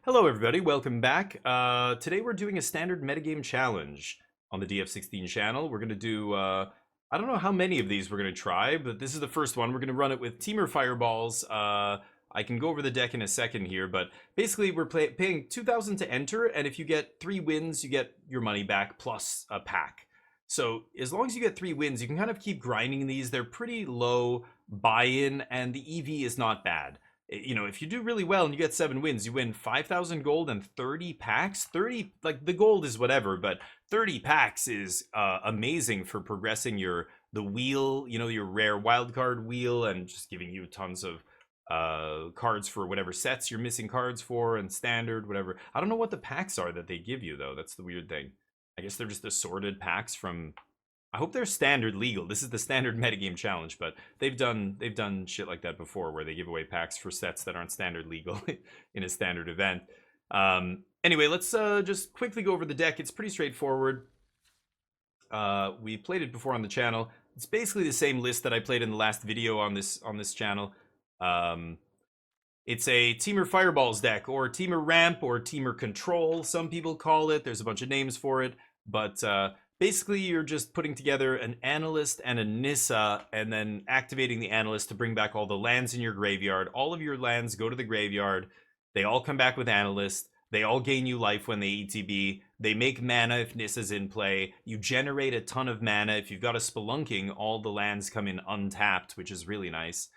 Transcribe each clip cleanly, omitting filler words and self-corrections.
Hello everybody, welcome back. Today we're doing a standard metagame challenge on the DF16 channel. We're going to do, I don't know how many of these we're going to try, but this is the first one. We're going to run it with Temur Fireballs. I can go over the deck in a second here, but basically we're paying 2,000 to enter, and if you get 3 wins, you get your money back plus a pack. So as long as you get 3 wins, you can kind of keep grinding these. They're pretty low buy-in, and the EV is not bad. You know, if you do really well and you get 7 wins, you win 5,000 gold and 30 packs. 30, like, the gold is whatever, but 30 packs is amazing for progressing the wheel, you know, your rare wildcard wheel, and just giving you tons of cards for whatever sets you're missing cards for, and standard, whatever. I don't know what the packs are that they give you, though. That's the weird thing. I guess they're just assorted packs from... I hope they're standard legal. This is the standard metagame challenge, but they've done shit like that before, where they give away packs for sets that aren't standard legal in a standard event. Anyway, let's just quickly go over the deck. It's pretty straightforward. We played it before on the channel. It's basically the same list that I played in the last video on this channel. It's a Temur Fireballs deck, or Temur Ramp, or Temur Control, some people call it. There's a bunch of names for it, but basically, you're just putting together an Analyst and a Nissa, and then activating the Analyst to bring back all the lands in your graveyard. All of your lands go to the graveyard. They all come back with Analyst. They all gain you life when they ETB. They make mana if Nissa's in play. You generate a ton of mana. If you've got a Spelunking, all the lands come in untapped, which is really nice.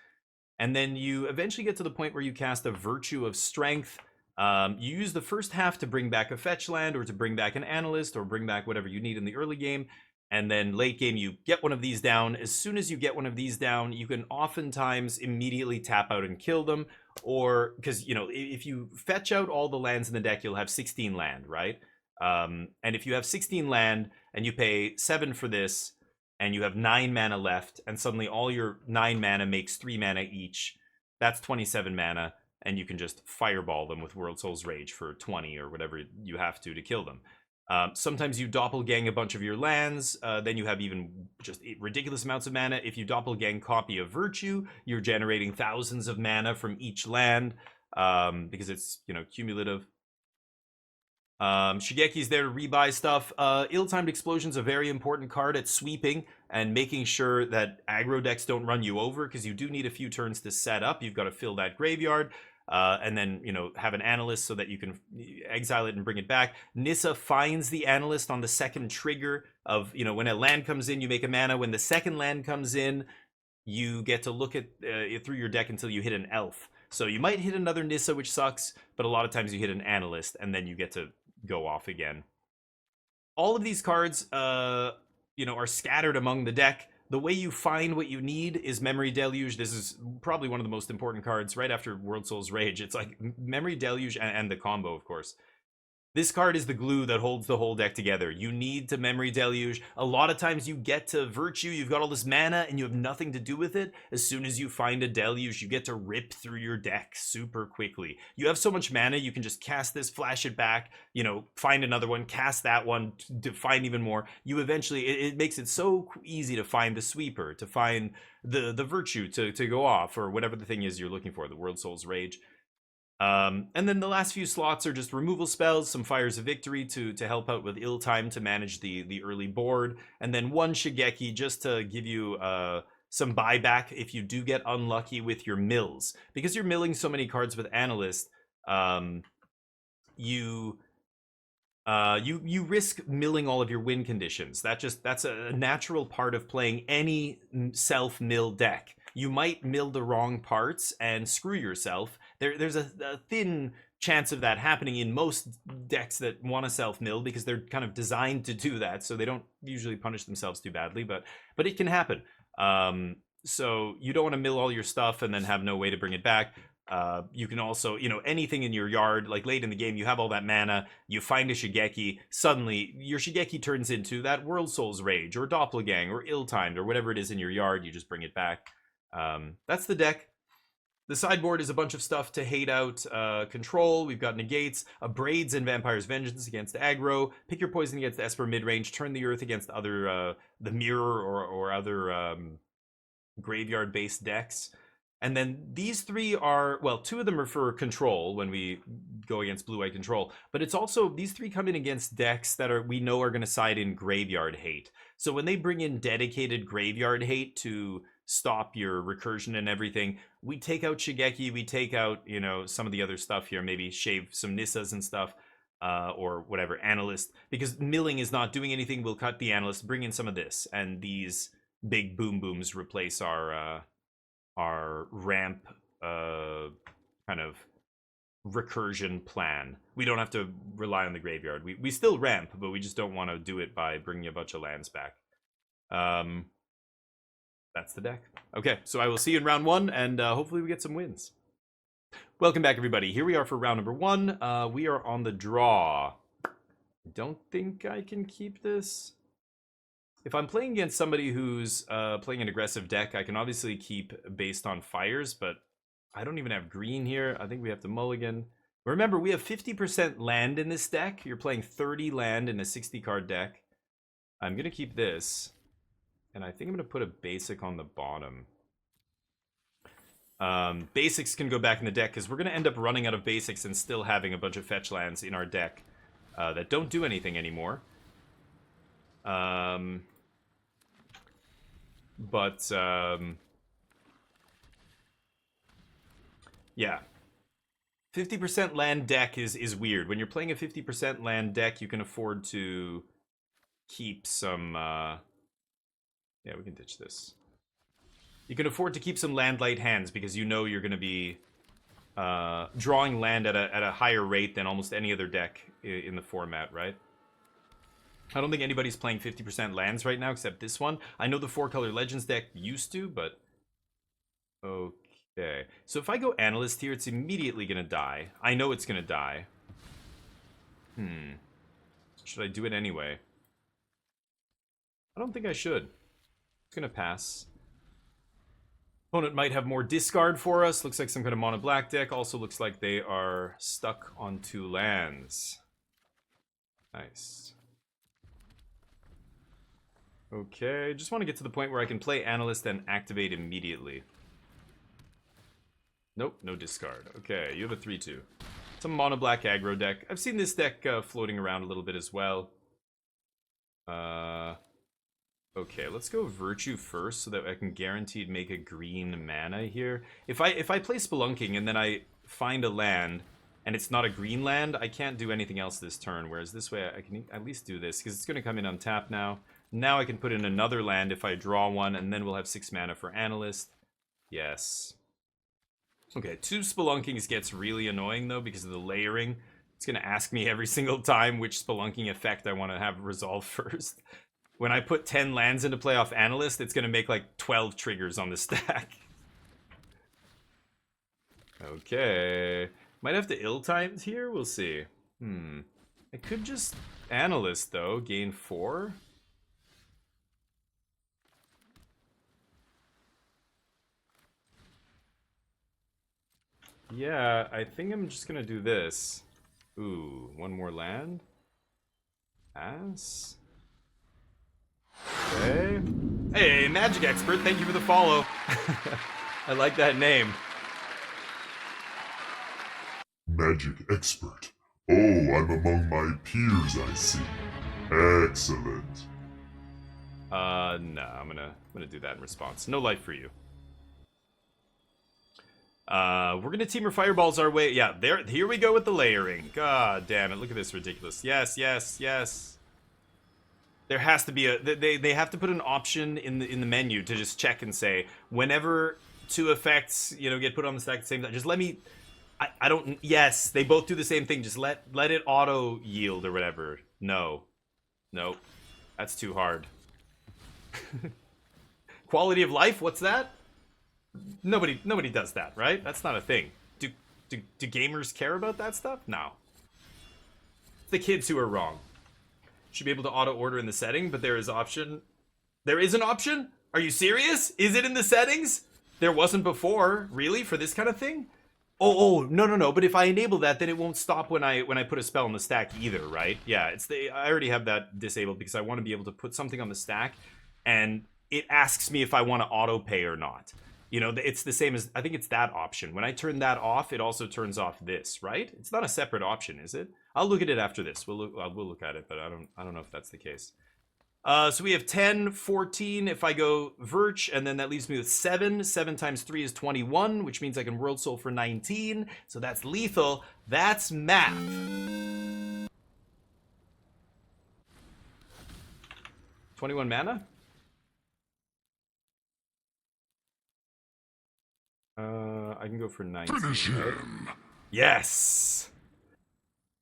And then you eventually get to the point where you cast a Virtue of Strength. You use the first half to bring back a fetch land, or to bring back an Analyst, or bring back whatever you need in the early game. And then late game, you get one of these down. As soon as you get one of these down, you can oftentimes immediately tap out and kill them. Or, because, you know, if you fetch out all the lands in the deck, you'll have 16 land, right? And if you have 16 land, and you pay 7 for this, and you have 9 mana left, and suddenly all your 9 mana makes 3 mana each, that's 27 mana. And you can just fireball them with Worldsoul's Rage for 20 or whatever you have to kill them. Sometimes you Doppelgang a bunch of your lands, then you have even just ridiculous amounts of mana. If you Doppelgang copy a Virtue, you're generating thousands of mana from each land, because it's, you know, cumulative. Shigeki's there to rebuy stuff. Ill-Timed Explosion's a very important card at sweeping and making sure that aggro decks don't run you over, because you do need a few turns to set up. You've got to fill that graveyard. And then, you know, have an Analyst so that you can exile it and bring it back. Nissa finds the Analyst on the second trigger of, you know, when a land comes in, you make a mana. When the second land comes in, you get to look at it through your deck until you hit an elf. So you might hit another Nissa, which sucks, but a lot of times you hit an Analyst, and then you get to go off again. All of these cards, you know, are scattered among the deck. The way you find what you need is Memory Deluge. This is probably one of the most important cards right after Worldsoul's Rage. It's like Memory Deluge and the combo, of course. This card is the glue that holds the whole deck together. You need to Memory Deluge. A lot of times you get to Virtue, you've got all this mana, and you have nothing to do with it. As soon as you find a Deluge, you get to rip through your deck super quickly. You have so much mana, you can just cast this, flash it back, you know, find another one, cast that one, to find even more. You eventually, it makes it so easy to find the sweeper, to find the Virtue to go off, or whatever the thing is you're looking for, the Worldsoul's Rage. And then the last few slots are just removal spells, some Fires of Victory to help out with Ill-Time to manage the early board, and then one Shigeki just to give you some buyback if you do get unlucky with your mills. Because you're milling so many cards with Analyst, you risk milling all of your win conditions. That's a natural part of playing any self-mill deck. You might mill the wrong parts and screw yourself. There's a thin chance of that happening in most decks that want to self-mill, because they're kind of designed to do that, so they don't usually punish themselves too badly, but it can happen. So you don't want to mill all your stuff and then have no way to bring it back. You can also, you know, anything in your yard, like late in the game, you have all that mana, you find a Shigeki, suddenly your Shigeki turns into that Worldsoul's Rage, or Doppelgang, or Ill-Timed, or whatever it is in your yard, you just bring it back. That's the deck. The sideboard is a bunch of stuff to hate out control. We've got Negates, Abrades and Vampire's Vengeance against aggro, pick your poison against Esper midrange, turn the earth against other the mirror or other graveyard based decks. And then these three are, well, two of them are for control when we go against blue-white control. But it's also, these three come in against decks that are we know are going to side in graveyard hate. So when they bring in dedicated graveyard hate to stop your recursion and everything, we take out Shigeki, we take out, you know, some of the other stuff here, maybe shave some Nissas and stuff, or whatever, Analyst. Because milling is not doing anything, we'll cut the Analyst, bring in some of this, and these big boom booms replace our ramp kind of recursion plan. We don't have to rely on the graveyard. We still ramp, but we just don't want to do it by bringing a bunch of lands back. That's the deck. Okay, so I will see you in round one, and hopefully we get some wins. Welcome back, everybody. Here we are for round number one. We are on the draw. I don't think I can keep this. If I'm playing against somebody who's playing an aggressive deck, I can obviously keep based on fires, but I don't even have green here. I think we have to mulligan. Remember, we have 50% land in this deck. You're playing 30 land in a 60-card deck. I'm going to keep this, and I think I'm going to put a basic on the bottom. Basics can go back in the deck, because we're going to end up running out of basics and still having a bunch of fetch lands in our deck that don't do anything anymore. Yeah. 50% land deck is weird. When you're playing a 50% land deck, you can afford to keep some, yeah, we can ditch this. You can afford to keep some land light hands because you know you're going to be drawing land at a higher rate than almost any other deck in the format, right? I don't think anybody's playing 50% lands right now except this one. I know the 4-color Legends deck used to, but... Okay. So if I go Analyst here, it's immediately going to die. I know it's going to die. Should I do it anyway? I don't think I should. It's going to pass. Opponent might have more discard for us. Looks like some kind of mono black deck. Also looks like they are stuck on 2 lands. Nice. Okay, just want to get to the point where I can play Analyst and activate immediately. Nope, no discard. Okay, you have a 3-2. It's a mono black aggro deck. I've seen this deck floating around a little bit as well. Okay, let's go Virtue first so that I can guaranteed make a green mana here. If I play Spelunking and then I find a land and it's not a green land, I can't do anything else this turn. Whereas this way I can at least do this because it's going to come in untapped now. Now I can put in another land if I draw one, and then we'll have 6 mana for Analyst. Yes. Okay, 2 Spelunkings gets really annoying, though, because of the layering. It's going to ask me every single time which Spelunking effect I want to have resolve first. When I put 10 lands into play off Analyst, it's going to make, like, 12 triggers on the stack. Okay. Might have to ill-timed here? We'll see. I could just Analyst, though. Gain 4. Yeah, I think I'm just gonna do this. Ooh, 1 more land. Pass. Okay. Hey, Magic Expert, thank you for the follow. I like that name. Magic Expert. Oh, I'm among my peers, I see. Excellent. No, I'm gonna do that in response. No life for you. We're gonna Temur Fireballs our way. Yeah, here we go with the layering. God damn it, look at this ridiculous. Yes, yes, yes. There has to be a... They have to put an option in the menu to just check and say, whenever 2 effects, you know, get put on the stack at the same time, just let me... I don't... Yes, they both do the same thing. Just let it auto yield or whatever. No. Nope. That's too hard. Quality of life? What's that? Nobody does that, right? That's not a thing. Do gamers care about that stuff? No. It's the kids who are wrong. Should be able to auto order in the setting, but there is option. There is an option? Are you serious? Is it in the settings? There wasn't before, really, for this kind of thing? Oh, no. But if I enable that, then it won't stop when I put a spell on the stack either, right? Yeah, I already have that disabled because I want to be able to put something on the stack, and it asks me if I want to auto pay or not. You know, it's the same as, I think it's that option. When I turn that off, it also turns off this, right? It's not a separate option, is it? I'll look at it after this. We'll look at it, but I don't know if that's the case. So we have 10, 14 if I go Virch, and then that leaves me with 7. 7 times 3 is 21, which means I can Worldsoul for 19. So that's lethal. That's math. 21 mana? I can go for 19. Finish right? him! Yes!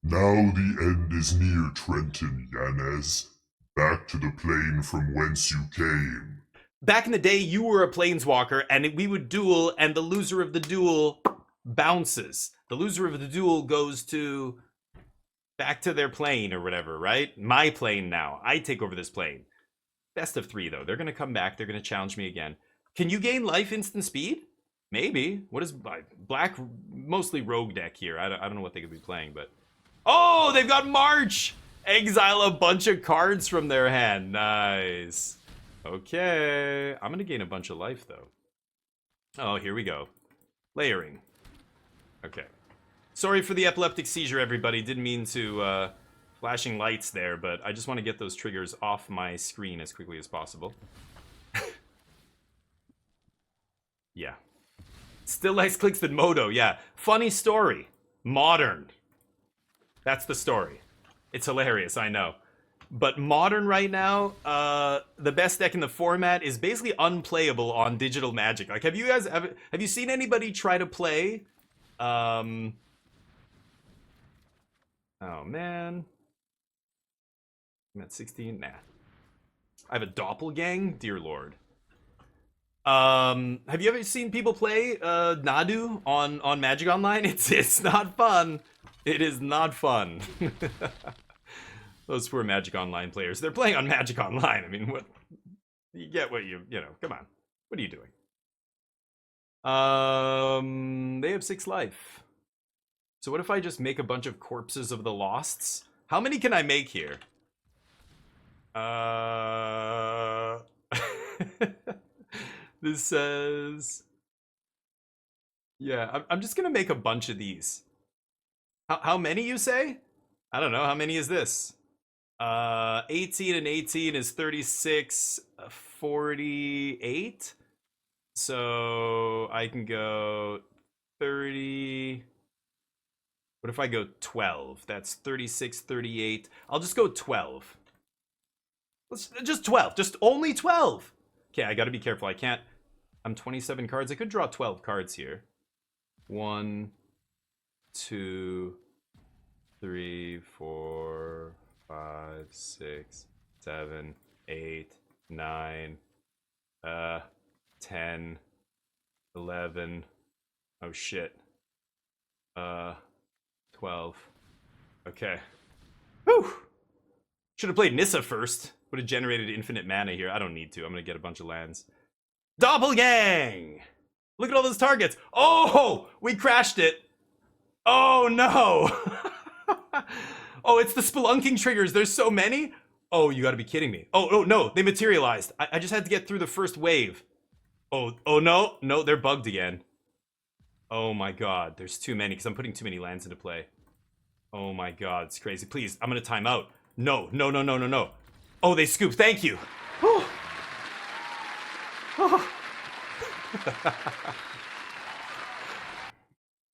Now the end is near, Trenton Yanez. Back to the plane from whence you came. Back in the day, you were a planeswalker, and we would duel, and the loser of the duel bounces. The loser of the duel goes to back to their plane or whatever, right? My plane now. I take over this plane. Best of 3, though. They're going to come back. They're going to challenge me again. Can you gain life instant speed? Maybe. What is black? Mostly rogue deck here. I don't know what they could be playing, but oh, they've got March. Exile a bunch of cards from their hand. Nice. Okay, I'm gonna gain a bunch of life though. Oh, here we go. Layering. Okay. Sorry for the epileptic seizure, everybody. Didn't mean to flashing lights there, but I just want to get those triggers off my screen as quickly as possible. Yeah. Still less clicks than Modo, yeah. Funny story. Modern. That's the story. It's hilarious, I know. But Modern right now, the best deck in the format is basically unplayable on Digital Magic. Like, have you seen anybody try to play? Oh man. I'm at 16. Nah. I have a Doppelgang? Dear Lord. Have you ever seen people play Nadu on Magic Online? It's not fun. It is not fun. Those poor Magic Online players. They're playing on Magic Online. I mean, what? You get what you know. Come on. What are you doing? They have 6 life. So what if I just make a bunch of Corpses of the Losts? How many can I make here? This says... Yeah, I'm just gonna make a bunch of these. How many, you say? I don't know. How many is this? 18 and 18 is 36, 48. So I can go 30. What if I go 12? That's 36, 38. I'll just go 12. Let's just 12. Just only 12. Okay, I gotta be careful. I can't. I'm 27 cards. I could draw 12 cards here. 1, 2, 3, 4, 5, 6, 7, 8, 9, 10, 11. Oh shit. 12. Okay. Whew. Should have played Nissa first. Would have generated infinite mana here. I don't need to. I'm gonna get a bunch of lands. Doppelgang! Look at all those targets. Oh, we crashed it. Oh no. Oh, it's the Spelunking triggers. There's so many. Oh, you gotta be kidding me. Oh no, they materialized. I just had to get through the first wave. Oh no, they're bugged again. Oh my god, there's too many because I'm putting too many lands into play. Oh my god, it's crazy. Please, I'm gonna time out. No. Oh, they scoop. Thank you. Oh. Oh.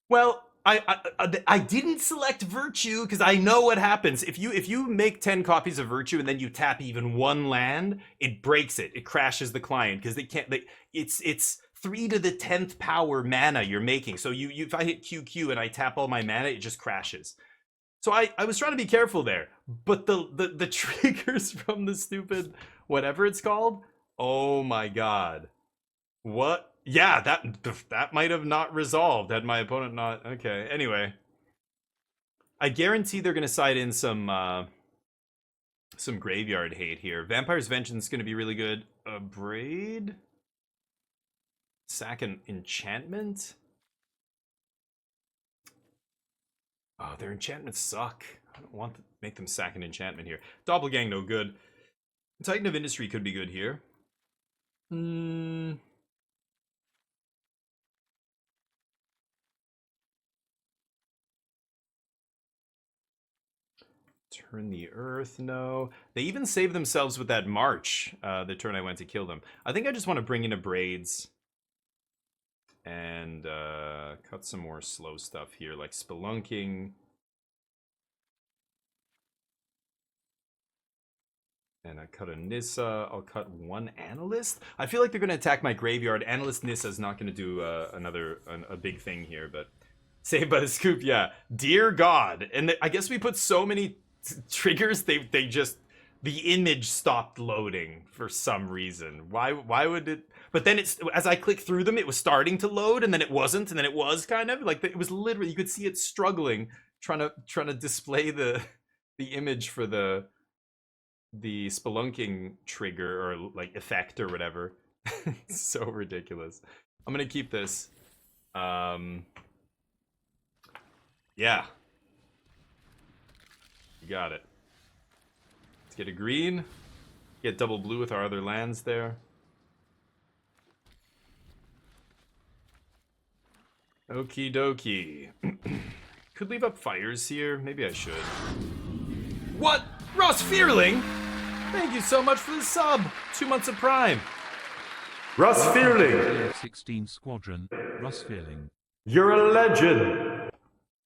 Well, I didn't select Virtue because I know what happens. If you make 10 copies of Virtue and then you tap even one land, it breaks it. It crashes the client because they can't. It's 3 to the 10th power mana you're making. So if I hit QQ and I tap all my mana, it just crashes. So I was trying to be careful there, but the triggers from the stupid whatever it's called. Oh my god. What? Yeah, that might have not resolved had my opponent not. Okay, anyway. I guarantee they're going to side in some graveyard hate here. Vampire's Vengeance is going to be really good. Abrade? Sack an enchantment? Oh, their enchantments suck. I don't want to make them sack an enchantment here. Doppelgang, no good. Titan of Industry could be good here. Turn the earth, no. They even saved themselves with that march, the turn I went to kill them. I think I just want to bring in Abrades and cut some more slow stuff here, like Spelunking. And I cut a Nissa. I'll cut one Analyst. I feel like they're going to attack my graveyard. Analyst Nissa is not going to do a big thing here, but saved by the scoop, yeah. Dear God. And I guess we put so many triggers, they just, the image stopped loading for some reason. Why would it? But then it's, as I clicked through them, it was starting to load, and then it wasn't, and then it was kind of like, it was literally, you could see it struggling, trying to display the image for the Spelunking trigger or like effect or whatever. It's so ridiculous. I'm gonna keep this. Yeah. You got it. Let's get a green. Get double blue with our other lands there. Okie dokie. Could leave up fires here. Maybe I should. What? Ross Fearling? Thank you so much for the sub. 2 months of Prime. Russ Fearling. 16 Squadron, Russ Fearling. You're a legend.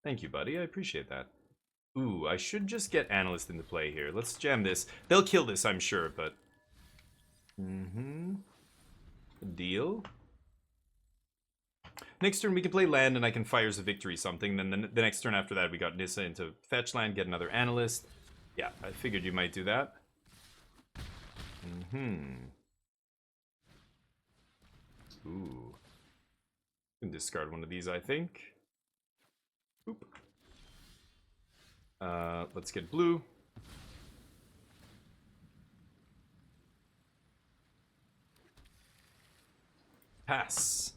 Thank you, buddy. I appreciate that. Ooh, I should just get Analyst into play here. Let's jam this. They'll kill this, I'm sure, but... Deal. Next turn we can play land and I can Fires of Victory something. Then the next turn after that we got Nissa into fetch land, get another Analyst. Yeah, I figured you might do that. Ooh. Can discard one of these, I think. Oop. Let's get blue. Pass.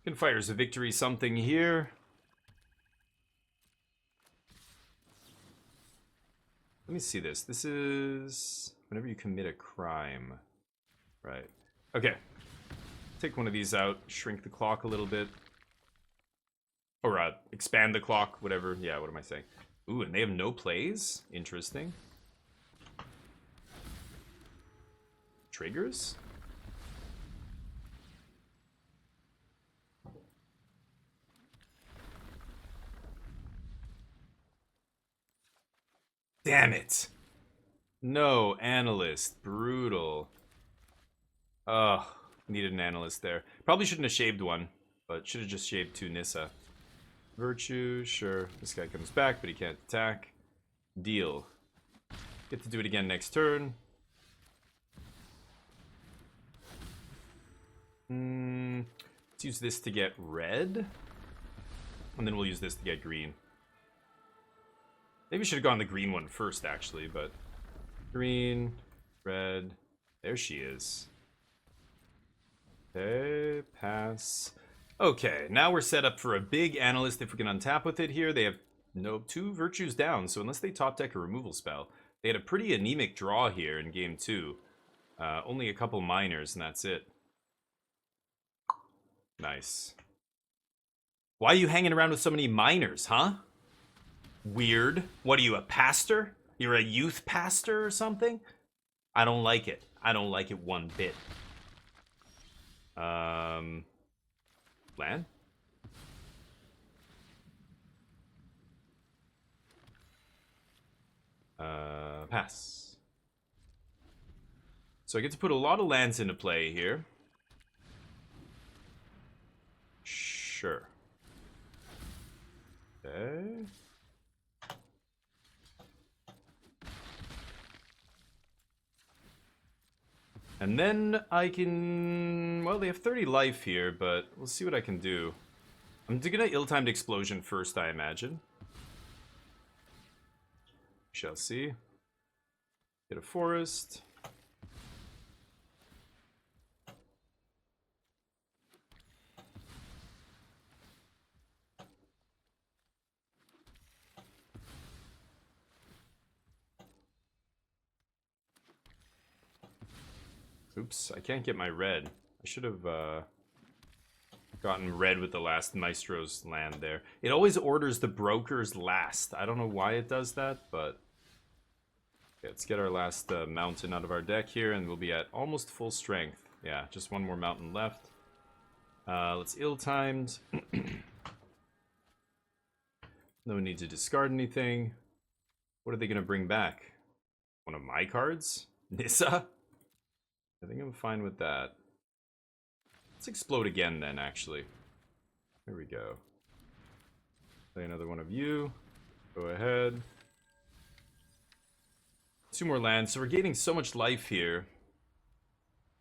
Can Fires a Victory something here. Let me see this. This is whenever you commit a crime. Right. Okay. Take one of these out. Shrink the clock a little bit. Or expand the clock, whatever. Yeah, what am I saying? Ooh, and they have no plays? Interesting. Triggers? Damn it. No, Analyst. Brutal. Ugh. Needed an Analyst there. Probably shouldn't have shaved one, but should have just shaved 2 Nissa. Virtue, sure. This guy comes back, but he can't attack. Deal. Get to do it again next turn. Let's use this to get red. And then we'll use this to get green. Maybe we should have gone the green one first, actually, but... Green, red... There she is. Okay, pass. Okay, now we're set up for a big Analyst if we can untap with it here. They have 2 virtues down, so unless they top deck a removal spell. They had a pretty anemic draw here in game 2. Only a couple minors, and that's it. Nice. Why are you hanging around with so many minors, huh? Weird. What are you, a pastor? You're a youth pastor or something? I don't like it. I don't like it one bit. Land? Pass. So I get to put a lot of lands into play here. Sure. Okay. And then I can... Well, they have 30 life here, but we'll see what I can do. I'm gonna ill-timed explosion first, I imagine. Shall see. Get a forest. Oops, I can't get my red. I should have gotten red with the last Maestros land there. It always orders the brokers last. I don't know why it does that, but Let's get our last mountain out of our deck here, and we'll be at almost full strength. Yeah, just one more mountain left. Let's ill-timed. No need to discard anything. What are they going to bring back? One of my cards? Nissa? I think I'm fine with that. Let's explode again then, actually. There we go. Play another one of you. Go ahead. 2 more lands. So we're gaining so much life here.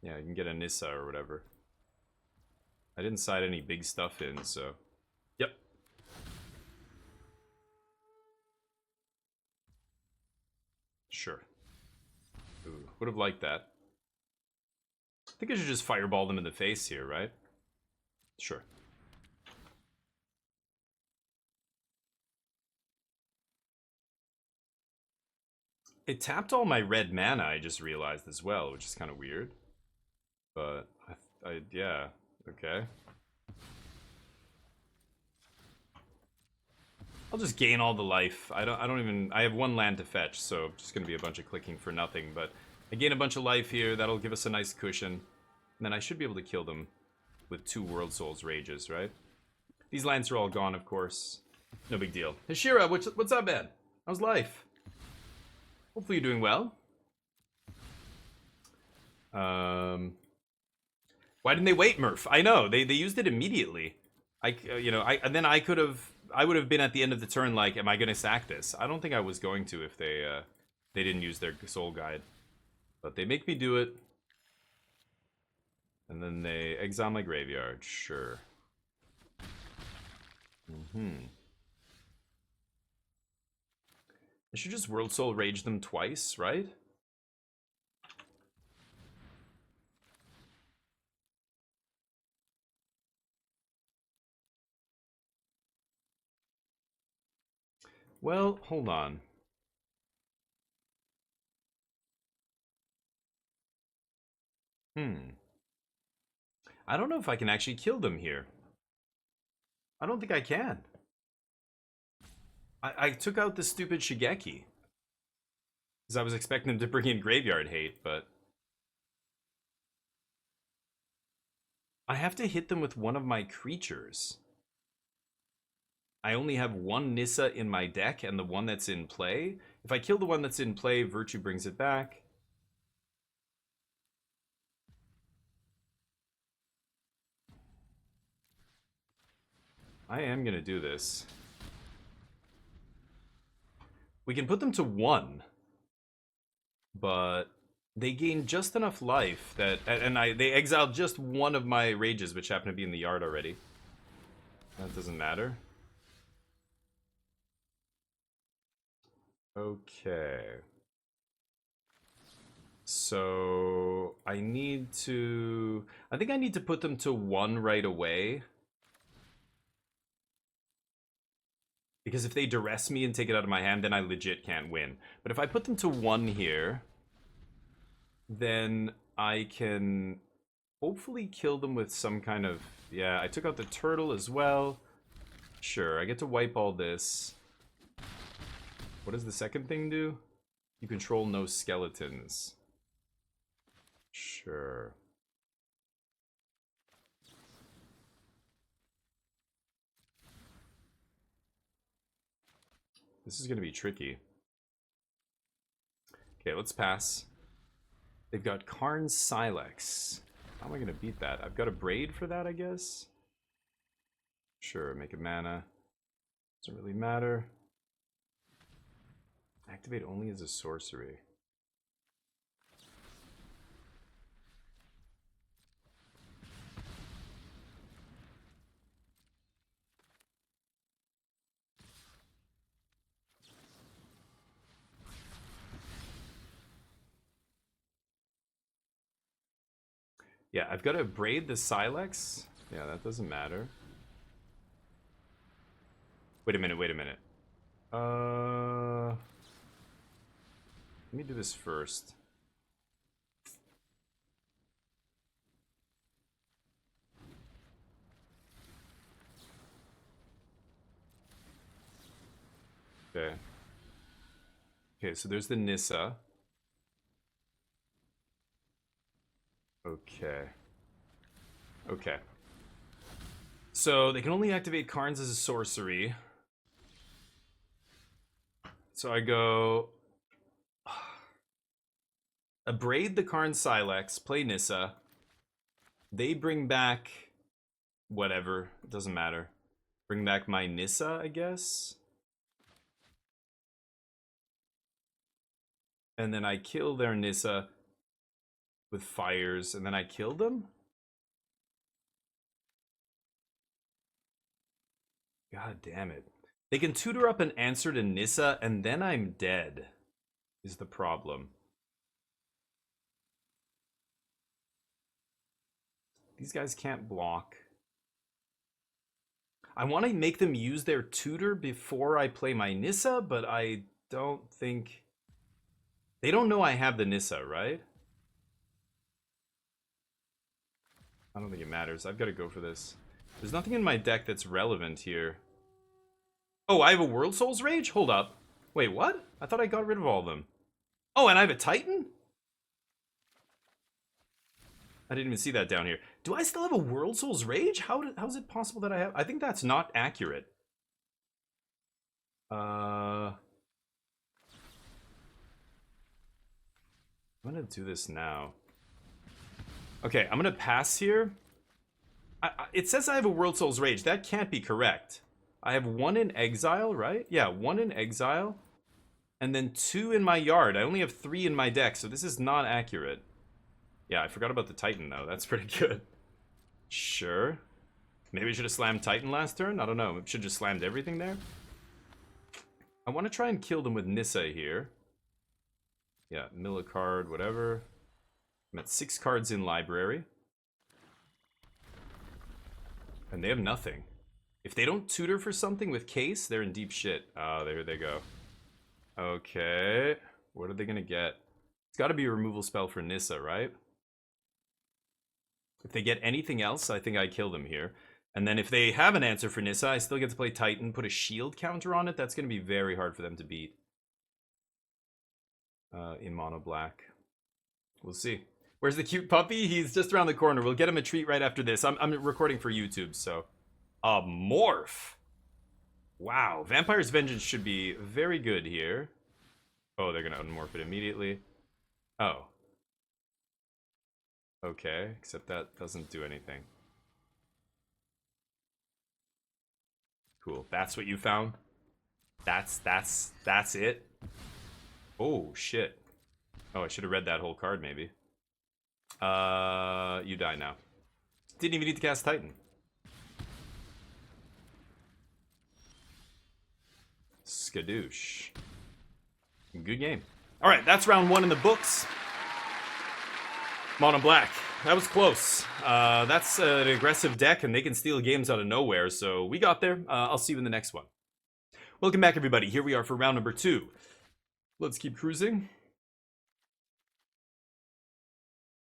Yeah, you can get a Nissa or whatever. I didn't side any big stuff in, so... Yep. Sure. Ooh, would have liked that. I think I should just fireball them in the face here, right? Sure. It tapped all my red mana, I just realized as well, which is kind of weird. But, yeah, okay. I'll just gain all the life. I have 1 land to fetch, so just gonna be a bunch of clicking for nothing, but I gain a bunch of life here, that'll give us a nice cushion. And then I should be able to kill them with 2 Worldsoul's Rages, right? These lands are all gone, of course. No big deal. Hashira, what's up, man? How's life? Hopefully you're doing well. Why didn't they wait, Murph? I know, they used it immediately. I would have been at the end of the turn like, am I going to sack this? I don't think I was going to if they didn't use their soul guide. But they make me do it. And then they exile my graveyard, sure. I should just Worldsoul Rage them twice, right? Well, hold on. I don't know if I can actually kill them here. I don't think I can. I took out the stupid Shigeki. Because I was expecting them to bring in graveyard hate, but... I have to hit them with one of my creatures. I only have 1 Nissa in my deck and the one that's in play. If I kill the one that's in play, Virtue brings it back. I am going to do this. We can put them to 1. But they gain just enough life that... And they exiled just one of my rages, which happen to be in the yard already. That doesn't matter. Okay. So I need to... I think I need to put them to 1 right away. Because if they duress me and take it out of my hand, then I legit can't win. But if I put them to 1 here, then I can hopefully kill them with some kind of... Yeah, I took out the turtle as well. Sure, I get to wipe all this. What does the second thing do? You control no skeletons. Sure. This is going to be tricky. Okay, let's pass. They've got Karn's Silex. How am I going to beat that? I've got a Braid for that, I guess? Sure, make a mana. Doesn't really matter. Activate only as a sorcery. Yeah, I've got to braid the Silex. Yeah, that doesn't matter. Wait a minute, wait a minute. Let me do this first. Okay. Okay, so there's the Nissa. Okay. Okay. So they can only activate Karns as a sorcery. So I go... Abrade the Karn Silex, play Nissa. They bring back... whatever, it doesn't matter. Bring back my Nissa, I guess? And then I kill their Nissa with fires, and then I kill them? God damn it. They can tutor up an answer to Nissa, and then I'm dead, is the problem. These guys can't block. I want to make them use their tutor before I play my Nissa, but I don't think... They don't know I have the Nissa, right? I don't think it matters. I've got to go for this. There's nothing in my deck that's relevant here. Oh, I have a Worldsoul's Rage? Hold up. Wait, what? I thought I got rid of all of them. Oh, and I have a Titan? I didn't even see that down here. Do I still have a Worldsoul's Rage? How is it possible that I have... I think that's not accurate. I'm gonna do this now. Okay, I'm gonna pass here. It says I have a Worldsoul's Rage. That can't be correct. I have 1 in exile, right? Yeah, 1 in exile. And then 2 in my yard. I only have 3 in my deck, so this is not accurate. Yeah, I forgot about the Titan, though. That's pretty good. Sure. Maybe I should have slammed Titan last turn? I don't know. I should have just slammed everything there. I want to try and kill them with Nissa here. Yeah, mill a card, whatever. I'm at 6 cards in library. And they have nothing. If they don't tutor for something with Case, they're in deep shit. Oh, there they go. Okay. What are they going to get? It's got to be a removal spell for Nissa, right? If they get anything else, I think I kill them here. And then if they have an answer for Nissa, I still get to play Titan, put a shield counter on it. That's going to be very hard for them to beat. In mono black. We'll see. Where's the cute puppy? He's just around the corner. We'll get him a treat right after this. I'm recording for YouTube, so... A morph! Wow, Vampire's Vengeance should be very good here. Oh, they're going to unmorph it immediately. Oh. Okay, except that doesn't do anything. Cool, that's what you found? That's it? Oh, shit. Oh, I should have read that whole card, maybe. You die now. Didn't even need to cast Titan. Skadoosh. Good game. Alright, that's round 1 in the books. Mono black. That was close. That's an aggressive deck, and they can steal games out of nowhere, so we got there. I'll see you in the next one. Welcome back, everybody. Here we are for round number 2. Let's keep cruising.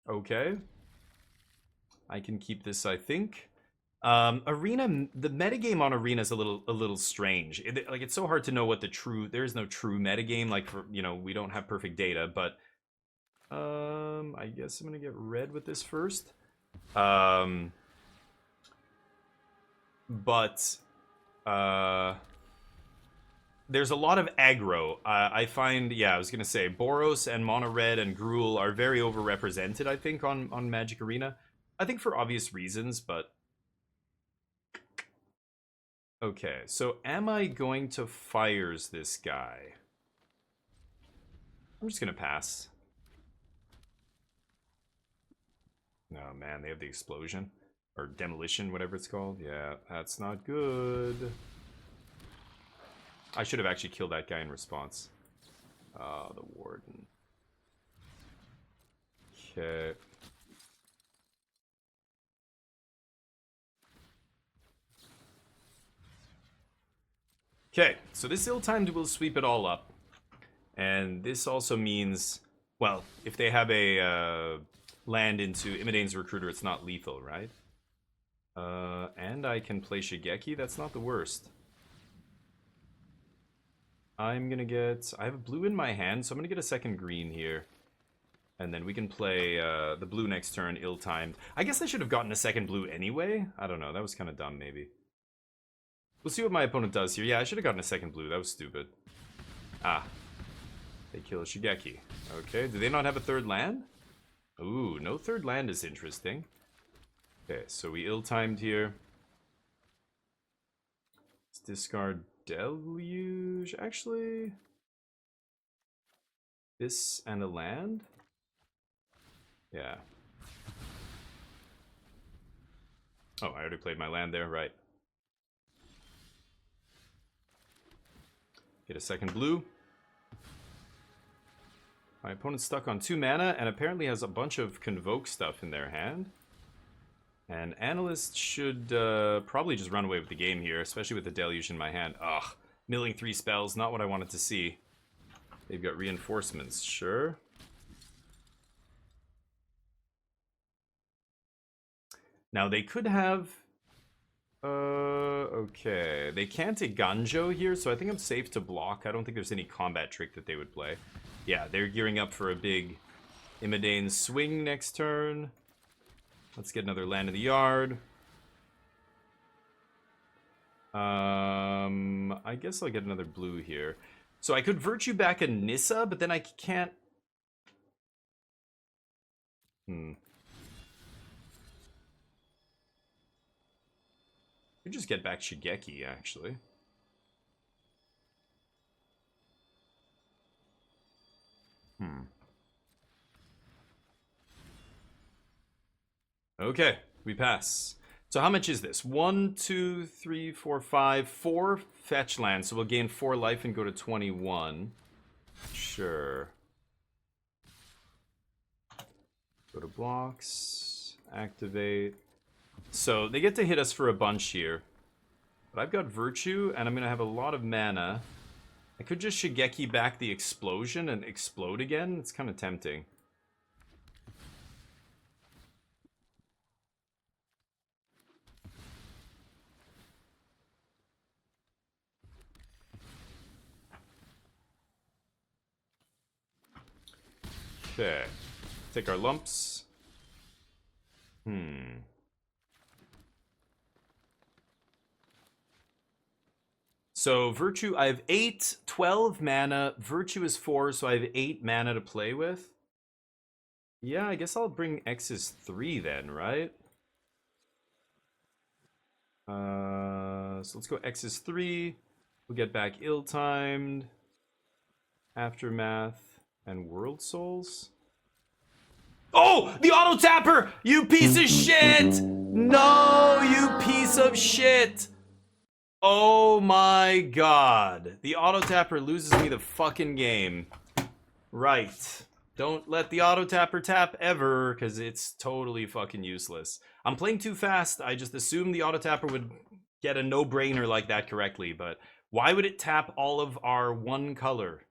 Okay. I can keep this, I think. Arena, the metagame on Arena is a little strange. It's so hard to know what the true... There is no true metagame, like, for, you know, we don't have perfect data, but... I guess I'm gonna get red with this first. There's a lot of aggro. I find, yeah, I was gonna say, Boros and Mono Red and Gruul are very overrepresented, I think, on Magic Arena. I think for obvious reasons, but... Okay, so am I going to fires this guy? I'm just gonna pass. Oh man, they have the explosion. Or demolition, whatever it's called. Yeah, that's not good. I should have actually killed that guy in response. The Warden. Okay. Okay, so this ill-timed will sweep it all up. And this also means, well, if they have a land into Imidane's Recruiter, it's not lethal, right? And I can play Shigeki, that's not the worst. I'm gonna get... I have a blue in my hand, so I'm gonna get a second green here. And then we can play the blue next turn, ill-timed. I guess I should have gotten a second blue anyway. I don't know, that was kind of dumb, maybe. We'll see what my opponent does here. Yeah, I should have gotten a second blue, that was stupid. Ah. They kill a Shigeki. Okay, do they not have a third land? Ooh, no third land is interesting. Okay, so we ill-timed here. Let's discard Deluge, actually. This and a land? Yeah. Oh, I already played my land there, right. Get a second blue. My opponent's stuck on 2 mana and apparently has a bunch of Convoke stuff in their hand. And Analyst should probably just run away with the game here, especially with the Deluge in my hand. Ugh, milling 3 spells, not what I wanted to see. They've got reinforcements, sure. Now they could have... okay. They can't take Ganjo here, so I think I'm safe to block. I don't think there's any combat trick that they would play. Yeah, they're gearing up for a big Imidane swing next turn. Let's get another land in the yard. I guess I'll get another blue here. So I could Virtue back a Nissa, but then I can't... Could just get back Shigeki, actually. Okay, we pass. So how much is this? 1, 2, 3, 4, 5, 4 fetch lands. So we'll gain 4 life and go to 21. Sure. Go to blocks. Activate. So they get to hit us for a bunch here. But I've got Virtue, and I'm going to have a lot of mana. I could just Shigeki back the explosion and explode again. It's kind of tempting. Okay. Take our lumps. So Virtue, I have 8, 12 mana. Virtue is 4, so I have 8 mana to play with. Yeah, I guess I'll bring X's 3 then, right? So let's go X's 3. We'll get back ill-timed, Aftermath, and Worldsouls. Oh, the auto tapper! You piece of shit! No, you piece of shit! Oh my god. The auto tapper loses me the fucking game. Right. Don't let the auto tapper tap ever, because it's totally fucking useless. I'm playing too fast. I just assumed the auto tapper would get a no-brainer like that correctly, but why would it tap all of our one color?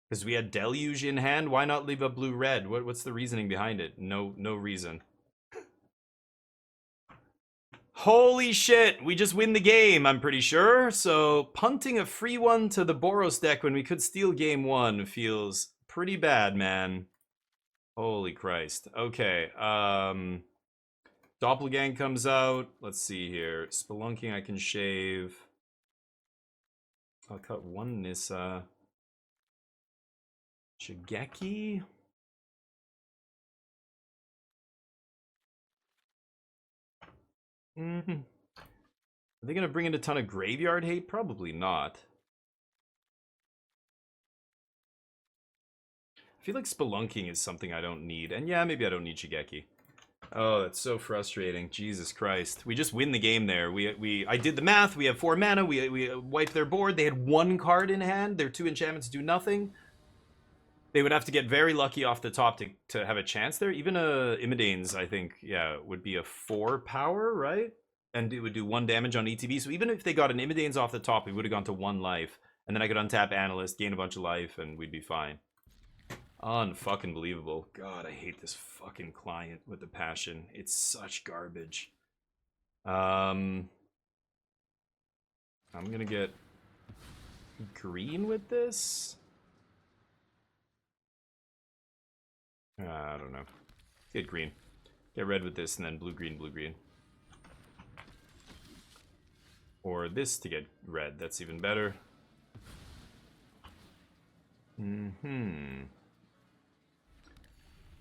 Because we had Deluge in hand? Why not leave a blue-red? What's the reasoning behind it? No reason. Holy shit, we just win the game, I'm pretty sure. So punting a free one to the Boros deck when we could steal game 1 feels pretty bad, man. Holy Christ. Okay, Doppelgang comes out. Let's see here. Spelunking I can shave. I'll cut 1 Nissa. Shigeki? Are they gonna bring in a ton of graveyard hate? Probably not. I feel like Spelunking is something I don't need. And yeah, maybe I don't need Shigeki. Oh, that's so frustrating. Jesus Christ. We just win the game there. I did the math. We have 4 mana. We wiped their board. They had 1 card in hand. Their 2 enchantments do nothing. They would have to get very lucky off the top to have a chance there. Even Imidane's, I think, yeah, would be a 4 power, right? And it would do 1 damage on ETB. So even if they got an Imidane's off the top, we would have gone to 1 life. And then I could untap Analyst, gain a bunch of life, and we'd be fine. Unfucking believable. God, I hate this fucking client with a passion. It's such garbage. I'm gonna get green with this. I don't know. Get green. Get red with this, and then blue, green, blue, green. Or this to get red. That's even better.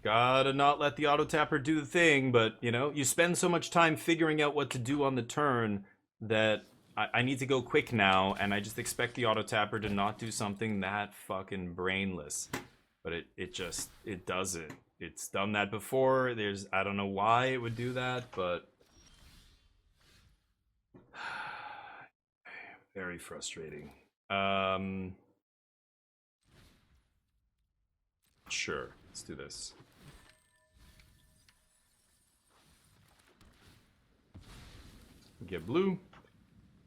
Gotta not let the auto tapper do the thing, but, you know, you spend so much time figuring out what to do on the turn that I need to go quick now, and I just expect the auto tapper to not do something that fucking brainless. But it does it. It's done that before. I don't know why it would do that, but very frustrating. Sure, let's do this. Get blue.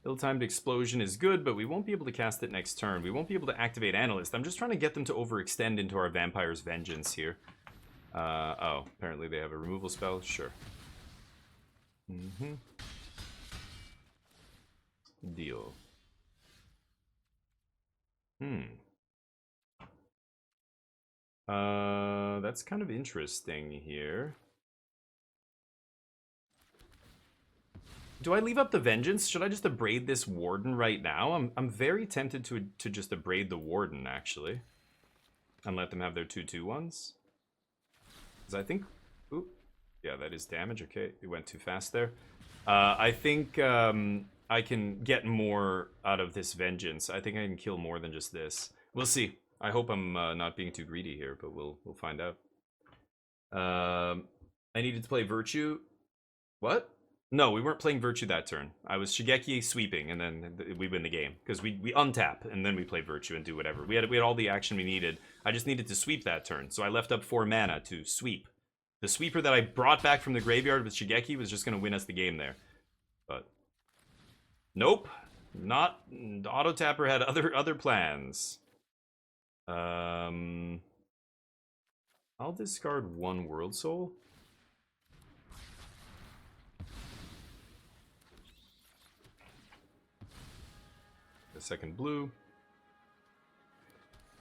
Ill-timed explosion is good, but we won't be able to cast it next turn. We won't be able to activate Analyst. I'm just trying to get them to overextend into our Vampire's Vengeance here. Oh, apparently they have a removal spell. Sure. Deal. That's kind of interesting here. Do I leave up the Vengeance? Should I just Abrade this Warden right now? I'm very tempted to just Abrade the Warden, actually. And let them have their 2/2 ones. Because I think... Ooh. Yeah, that is damage. Okay, it went too fast there. I think I can get more out of this Vengeance. I think I can kill more than just this. We'll see. I hope I'm not being too greedy here, but we'll find out. I needed to play Virtue. What? No, we weren't playing Virtue that turn. I was Shigeki sweeping, and then we win the game. Because we untap, and then we play Virtue and do whatever. We had all the action we needed. I just needed to sweep that turn, so I left up 4 mana to sweep. The sweeper that I brought back from the graveyard with Shigeki was just going to win us the game there. But... Nope. Not... The auto tapper had other plans. I'll discard 1 Worldsoul. The second blue.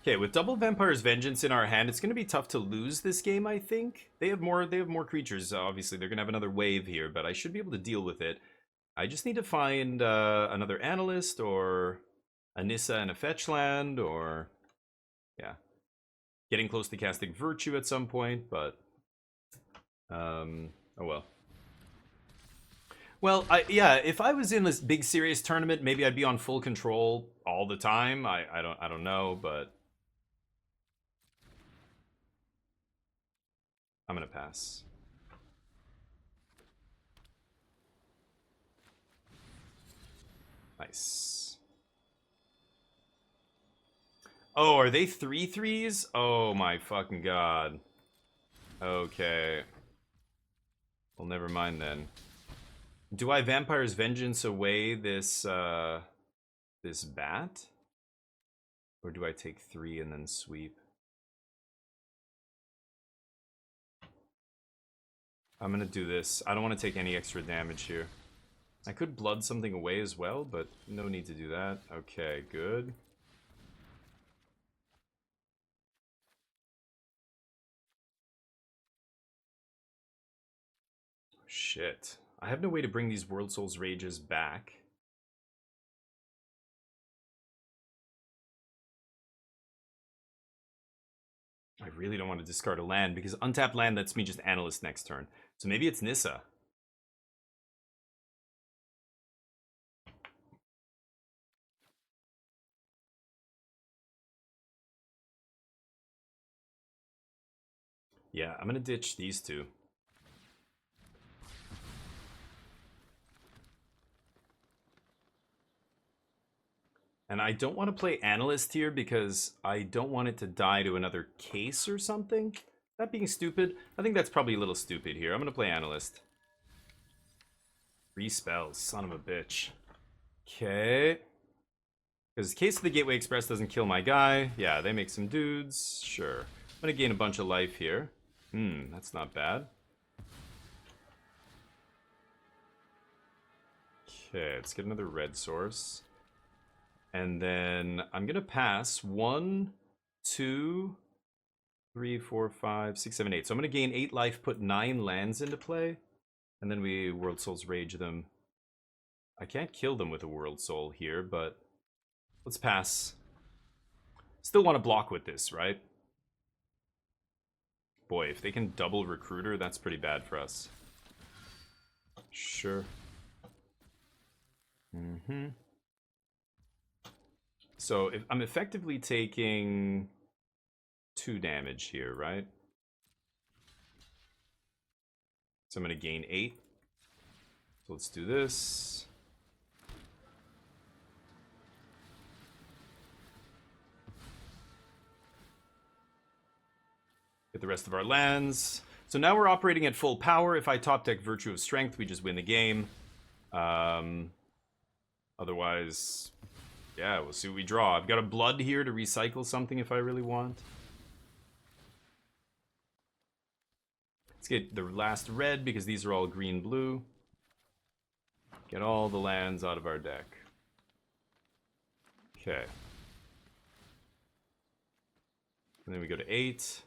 Okay, with double Vampire's Vengeance in our hand, it's going to be tough to lose this game, I think. They have more creatures, obviously. They're going to have another wave here, but I should be able to deal with it. I just need to find another Analyst, or a Nissa and a fetch land, or... Yeah. Getting close to casting Virtue at some point, but... oh well. Well, yeah, if I was in this big serious tournament, maybe I'd be on full control all the time. I don't know, but... I'm gonna pass. Nice. Oh, are they 3/3s? Oh my fucking god. Okay. Well, never mind then. Do I Vampire's Vengeance away this this bat? Or do I take 3 and then sweep? I'm gonna do this. I don't want to take any extra damage here. I could blood something away as well, but no need to do that. Okay, good. Shit. I have no way to bring these Worldsoul's Rages back. I really don't want to discard a land, because untapped land lets me just Analyst next turn. So maybe it's Nissa. Yeah, I'm gonna ditch these two. And I don't want to play Analyst here because I don't want it to die to another case or something. That being stupid, I think that's probably a little stupid here. I'm going to play Analyst. 3 spells, son of a bitch. Okay. Because Case of the Gateway Express doesn't kill my guy. Yeah, they make some dudes. Sure. I'm going to gain a bunch of life here. That's not bad. Okay, let's get another red source. And then I'm going to pass 1, 2, 3, 4, 5, 6, 7, 8. So I'm going to gain 8 life, put 9 lands into play, and then we World Souls Rage them. I can't kill them with a World Soul here, but let's pass. Still want to block with this, right? Boy, if they can double Recruiter, that's pretty bad for us. Sure. So if I'm effectively taking 2 damage here, right? So I'm going to gain 8. So let's do this. Get the rest of our lands. So now we're operating at full power. If I top deck Virtue of Strength, we just win the game. Otherwise, yeah, we'll see what we draw. I've got a Blood here to recycle something if I really want. Let's get the last red because these are all green-blue. Get all the lands out of our deck. Okay. And then we go to 8.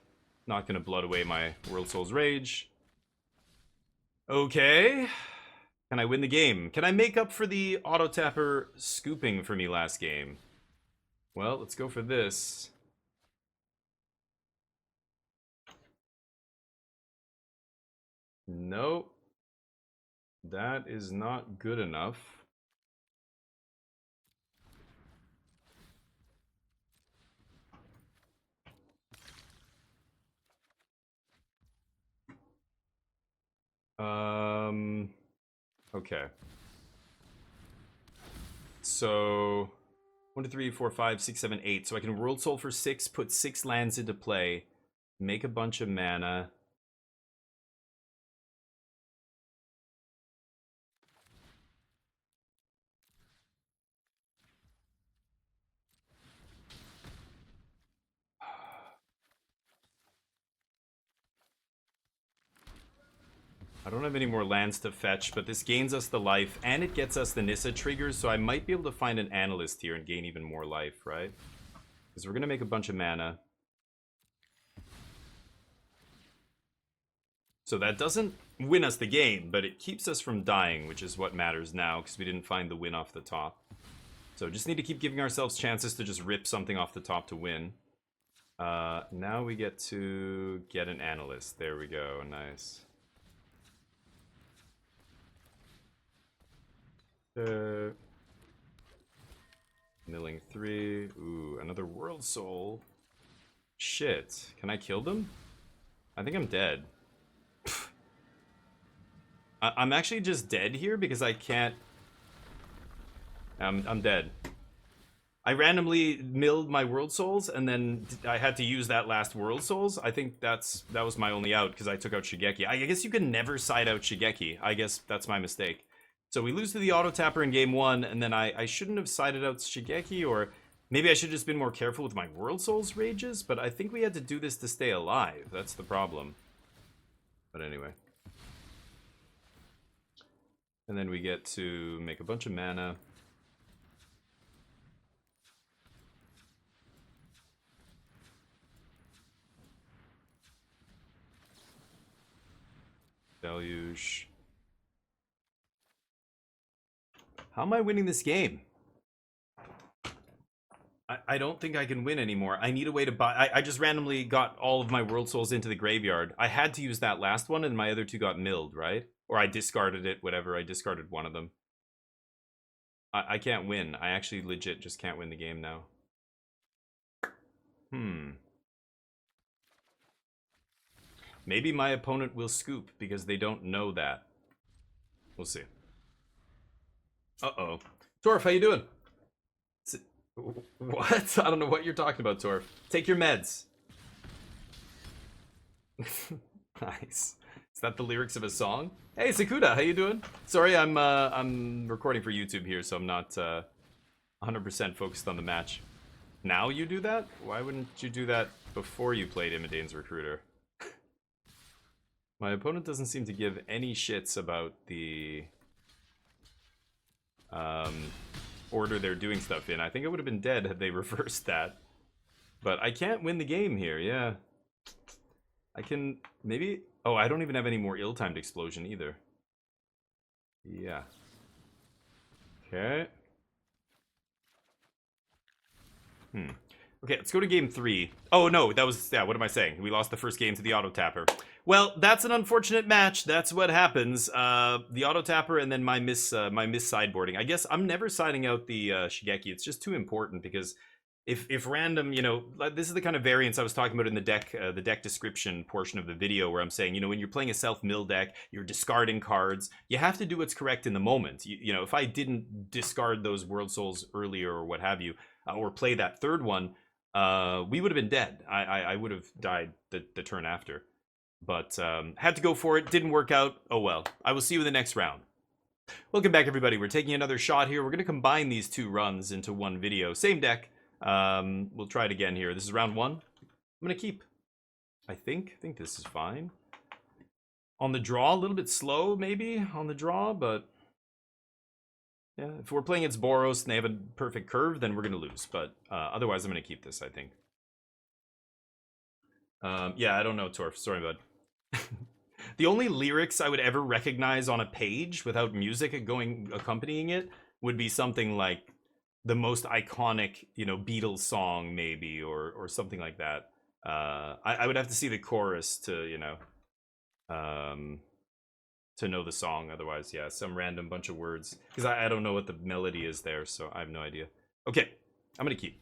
Not going to blood away my World Souls Rage. Okay. Can I win the game? Can I make up for the auto-tapper scooping for me last game? Well, let's go for this. Nope. That is not good enough. Okay. So 1, 2, 3, 4, 5, 6, 7, 8. So I can World Soul for 6, put 6 lands into play, make a bunch of mana. I don't have any more lands to fetch, but this gains us the life, and it gets us the Nissa triggers, so I might be able to find an Analyst here and gain even more life, right? Because we're going to make a bunch of mana. So that doesn't win us the game, but it keeps us from dying, which is what matters now, because we didn't find the win off the top. So just need to keep giving ourselves chances to just rip something off the top to win. Now we get to get an Analyst. There we go. Nice. Milling 3. Ooh, another World Soul. Shit. Can I kill them? I think I'm dead. I'm actually just dead here because I can't... I'm dead. I randomly milled my World Souls and then I had to use that last World Souls. I think that was my only out because I took out Shigeki. I guess you can never side out Shigeki. I guess that's my mistake. So we lose to the auto-tapper in game 1, and then I shouldn't have sided out Shigeki, or maybe I should have just been more careful with my World Souls rages, but I think we had to do this to stay alive. That's the problem. But anyway. And then we get to make a bunch of mana. Deluge. How am I winning this game? I don't think I can win anymore. I need a way to buy... I just randomly got all of my World Souls into the graveyard. I had to use that last one, and my other 2 got milled, right? Or I discarded it, whatever. I discarded one of them. I can't win. I actually legit just can't win the game now. Maybe my opponent will scoop, because they don't know that. We'll see. Uh-oh. Torf, how you doing? What? I don't know what you're talking about, Torf. Take your meds. Nice. Is that the lyrics of a song? Hey, Sakuda, how you doing? Sorry, I'm recording for YouTube here, so I'm not 100% focused on the match. Now you do that? Why wouldn't you do that before you played Imidane's Recruiter? My opponent doesn't seem to give any shits about the order they're doing stuff in. I think I would have been dead had they reversed that. But I can't win the game here, yeah. I can maybe... Oh, I don't even have any more ill-timed explosion either. Yeah. Okay. Okay, let's go to game 3. Oh, no, that was... Yeah, what am I saying? We lost the first game to the auto-tapper. Well, that's an unfortunate match. That's what happens. The auto-tapper and then my miss sideboarding. I guess I'm never siding out the Shigeki. It's just too important because if random, you know, this is the kind of variance I was talking about in the deck description portion of the video where I'm saying, you know, when you're playing a self-mill deck, you're discarding cards. You have to do what's correct in the moment. You know, if I didn't discard those World Souls earlier or what have you, or play that third one, we would have been dead. I would have died the turn after. But had to go for it. Didn't work out. Oh well. I will see you in the next round. Welcome back, everybody. We're taking another shot here. We're going to combine these two runs into one video. Same deck. We'll try it again here. This is round 1. I'm going to keep. I think this is fine. On the draw, a little bit slow, maybe, on the draw, but... Yeah, if we're playing against Boros and they have a perfect curve, then we're going to lose. But otherwise, I'm going to keep this, I think. Yeah, I don't know, Torf. Sorry, bud. The only lyrics I would ever recognize on a page without music accompanying it would be something like the most iconic, you know, Beatles song, maybe, or something like that. I would have to see the chorus to, you know, to know the song. Otherwise, yeah, some random bunch of words. Because I don't know what the melody is there, so I have no idea. Okay, I'm going to keep.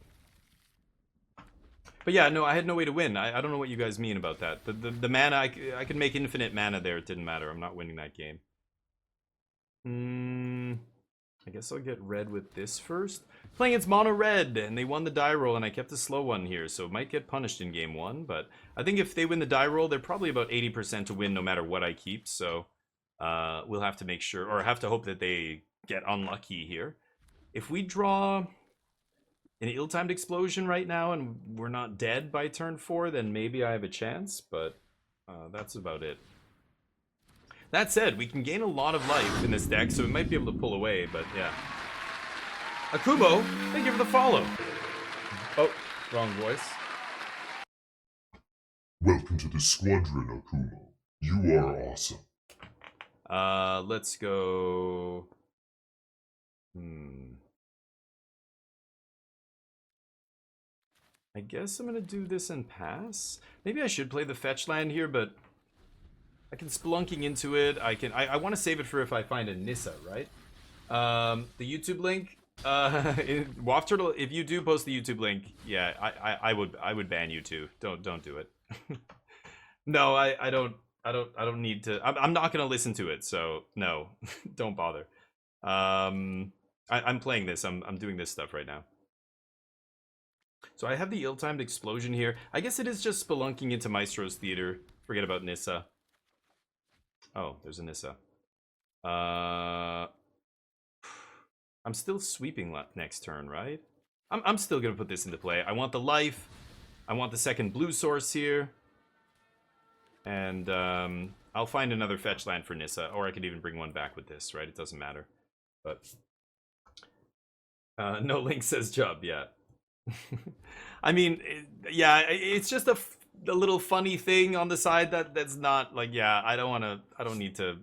But yeah, no, I had no way to win. I don't know what you guys mean about that. The mana, I could make infinite mana there. It didn't matter. I'm not winning that game. I guess I'll get red with this first. Playing against mono red, and they won the die roll, and I kept a slow one here, so it might get punished in game 1. But I think if they win the die roll, they're probably about 80% to win no matter what I keep. So we'll have to make sure, or have to hope that they get unlucky here. If we draw an ill-timed explosion right now and we're not dead by turn 4, then maybe I have a chance, but that's about it. That said, we can gain a lot of life in this deck, so we might be able to pull away, but yeah. Akubo, thank you for the follow. Oh, wrong voice. Welcome to the squadron, Akumo. You are awesome. Let's go... I guess I'm gonna do this and pass. Maybe I should play the fetch land here, but I can Spelunking into it. I want to save it for if I find a Nissa, right? The YouTube link, Waft Turtle. If you do post the YouTube link, yeah, I would ban you too. Don't do it. No, I don't need to. I'm not gonna listen to it, so no, don't bother. I'm playing this. I'm doing this stuff right now. So I have the ill-timed explosion here. I guess it is just Spelunking into Maestros Theater. Forget about Nissa. Oh, there's a Nissa. I'm still sweeping next turn, right? I'm still gonna put this into play. I want the life. I want the second blue source here. And I'll find another fetch land for Nissa, or I could even bring one back with this, right? It doesn't matter. But no link says Jub, yeah. I mean, yeah, it's just a little funny thing on the side that's not like, yeah, I don't need to.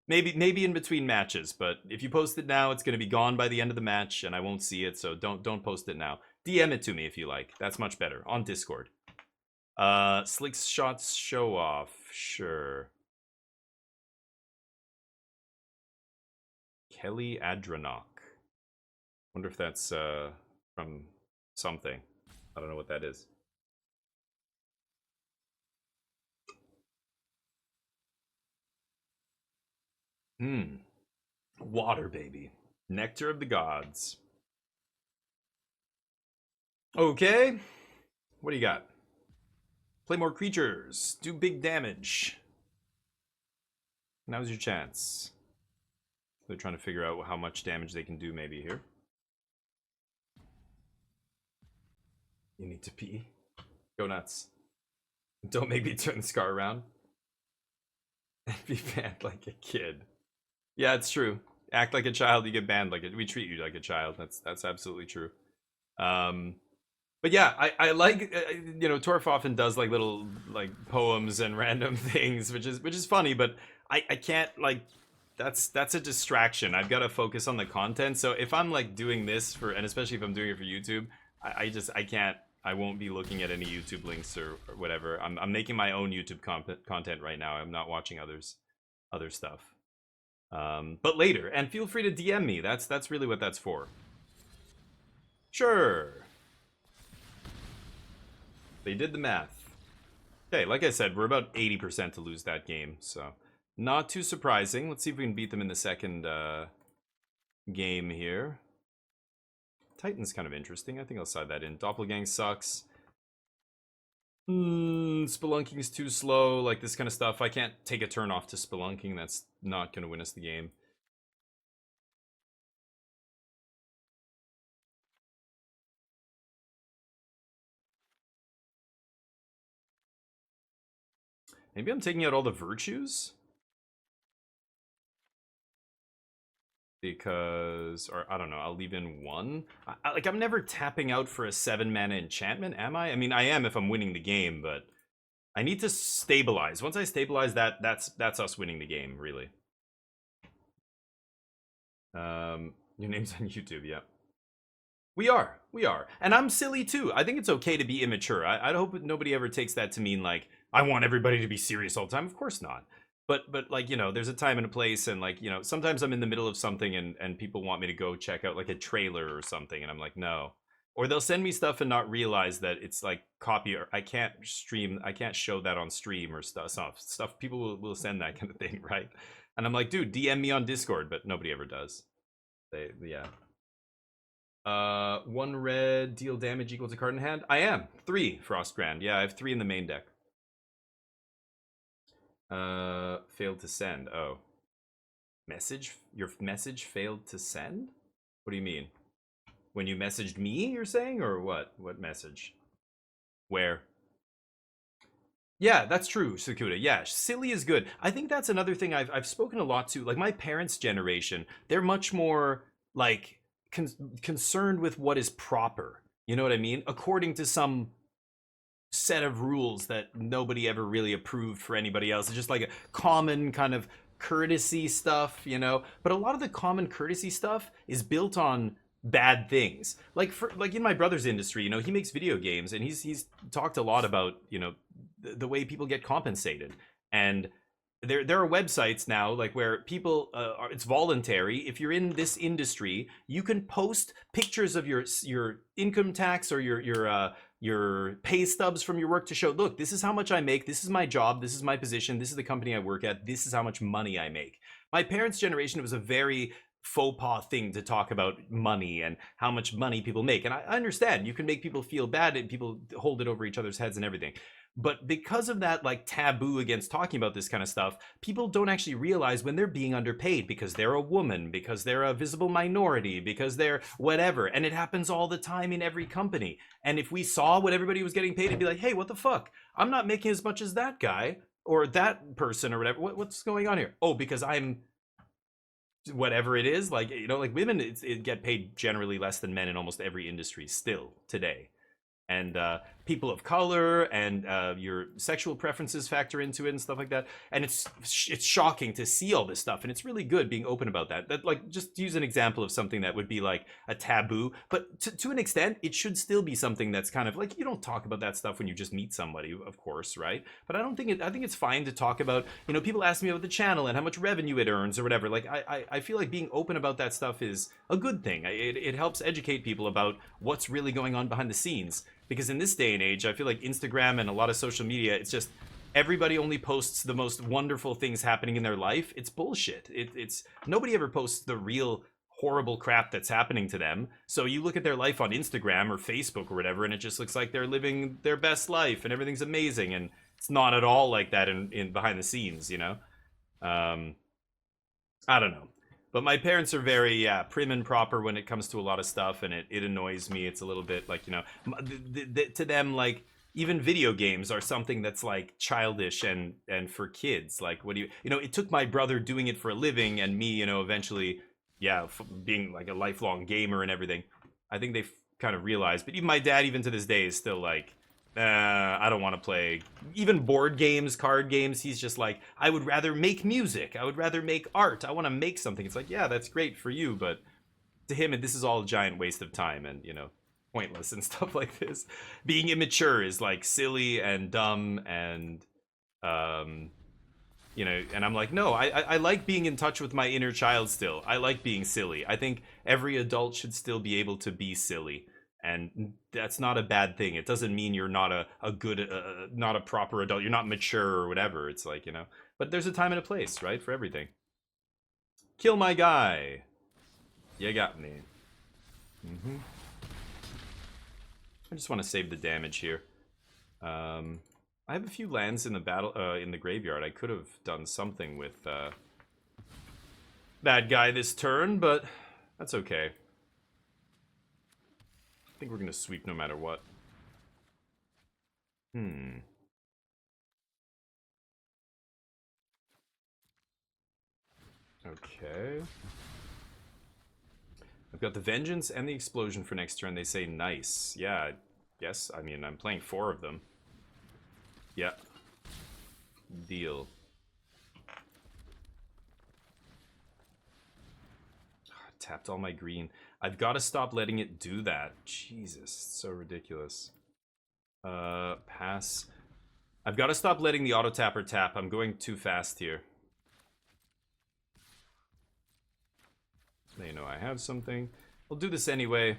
Maybe in between matches, but if you post it now, it's going to be gone by the end of the match, and I won't see it. So don't post it now. DM it to me if you like. That's much better on Discord. Slick shots show off, sure. Kelly Adranok. Wonder if that's from something. I don't know what that is. Water, baby. Nectar of the gods. Okay. What do you got? Play more creatures. Do big damage. Now's your chance. They're trying to figure out how much damage they can do maybe here. You need to pee. Go nuts. Don't make me turn the scar around. And be banned like a kid. Yeah, it's true. Act like a child, you get banned like it. We treat you like a child. That's absolutely true. But But yeah, I like you know, Torf often does like little like poems and random things, which is funny, but I can't like that's a distraction. I've got to focus on the content. So if I'm like doing this for, and especially if I'm doing it for YouTube, I can't, I won't be looking at any YouTube links or whatever. I'm making my own YouTube content right now. I'm not watching other stuff. But later, and feel free to DM me. That's really what that's for. Sure. They did the math. Okay, like I said, we're about 80% to lose that game, so not too surprising. Let's see if we can beat them in the second game here. Titan's kind of interesting. I think I'll side that in. Doppelgang sucks. Spelunking's too slow. Like this kind of stuff. I can't take a turn off to Spelunking. That's not going to win us the game. Maybe I'm taking out all the virtues? Because, or I don't know, I'll leave in one. Like, I'm never tapping out for a 7-mana enchantment, am I? I mean, I am if I'm winning the game, but I need to stabilize. Once I stabilize that, that's us winning the game, really. Your name's on YouTube, yeah. We are. And I'm silly too. I think it's okay to be immature. I hope nobody ever takes that to mean like, I want everybody to be serious all the time. Of course not. But like, you know, there's a time and a place, and like, you know, sometimes I'm in the middle of something and people want me to go check out like a trailer or something, and I'm like, no. Or they'll send me stuff and not realize that it's like copy, or I can't show that on stream or stuff. People will send that kind of thing, right? And I'm like, dude, DM me on Discord, but nobody ever does. Yeah. 1 red, deal damage equal to card in hand. I am 3 Frostgrand. Yeah, I have 3 in the main deck. Failed to send. Oh, your message failed to send. What do you mean? When you messaged me, you're saying, or what message? Where? Yeah, that's true, Sakuda. Yeah, silly is good. I think that's another thing I've spoken a lot to. Like my parents' generation, they're much more like concerned with what is proper. You know what I mean? According to some set of rules that nobody ever really approved for anybody else. It's just like a common kind of courtesy stuff, you know? But a lot of the common courtesy stuff is built on bad things. Like in my brother's industry, you know, he makes video games, and he's talked a lot about, you know, the way people get compensated. And there are websites now like where people it's voluntary. If you're in this industry, you can post pictures of your income tax or your pay stubs from your work to show, look, this is how much I make, this is my job, this is my position, this is the company I work at, this is how much money I make. My parents' generation, it was a very faux pas thing to talk about money and how much money people make. And I understand you can make people feel bad and people hold it over each other's heads and everything. But because of that like taboo against talking about this kind of stuff, people don't actually realize when they're being underpaid because they're a woman, because they're a visible minority, because they're whatever. And it happens all the time in every company. And if we saw what everybody was getting paid, it'd be like, hey, what the fuck? I'm not making as much as that guy or that person or whatever. What's going on here? Oh, because I'm whatever it is. Like, you know, like women it get paid generally less than men in almost every industry still today. And people of color and your sexual preferences factor into it and stuff like that. And it's shocking to see all this stuff, and it's really good being open about that. That, like, just use an example of something that would be like a taboo, but to an extent, it should still be something that's kind of like, you don't talk about that stuff when you just meet somebody, of course, right? But I think it's fine to talk about, you know, people ask me about the channel and how much revenue it earns or whatever. Like, I feel like being open about that stuff is a good thing. It helps educate people about what's really going on behind the scenes. Because in this day and age, I feel like Instagram and a lot of social media, it's just everybody only posts the most wonderful things happening in their life. It's bullshit. It's nobody ever posts the real horrible crap that's happening to them. So you look at their life on Instagram or Facebook or whatever, and it just looks like they're living their best life and everything's amazing. And it's not at all like that in behind the scenes, you know? I don't know. But my parents are very, prim and proper when it comes to a lot of stuff, and it annoys me. It's a little bit like, you know, to them, like, even video games are something that's like childish and for kids. Like, what do you know, it took my brother doing it for a living and me, you know, eventually, being like a lifelong gamer and everything. I think kind of realized. But even my dad, even to this day, is still like, I don't want to play even board games, card games. He's just like, I would rather make music. I would rather make art. I want to make something. It's like, yeah, that's great for you, but to him, this is all a giant waste of time and, you know, pointless and stuff like this. Being immature is like silly and dumb and, you know, and I'm like, no, I like being in touch with my inner child still. I like being silly. I think every adult should still be able to be silly. And that's not a bad thing. It doesn't mean you're not a good, not a proper adult. You're not mature or whatever. It's like, you know, but there's a time and a place, right? For everything. Kill my guy. You got me. I just want to save the damage here. I have a few lands in the battle, in the graveyard. I could have done something with that guy this turn, but that's okay. I think we're gonna sweep no matter what. Okay. I've got the Vengeance and the Explosion for next turn. They say nice. Yeah, yes. I mean, I'm playing 4 of them. Yeah. Deal. Tapped all my green. I've got to stop letting it do that. Jesus, it's so ridiculous. Pass. I've got to stop letting the auto tapper tap. I'm going too fast here. They know I have something. I'll do this anyway.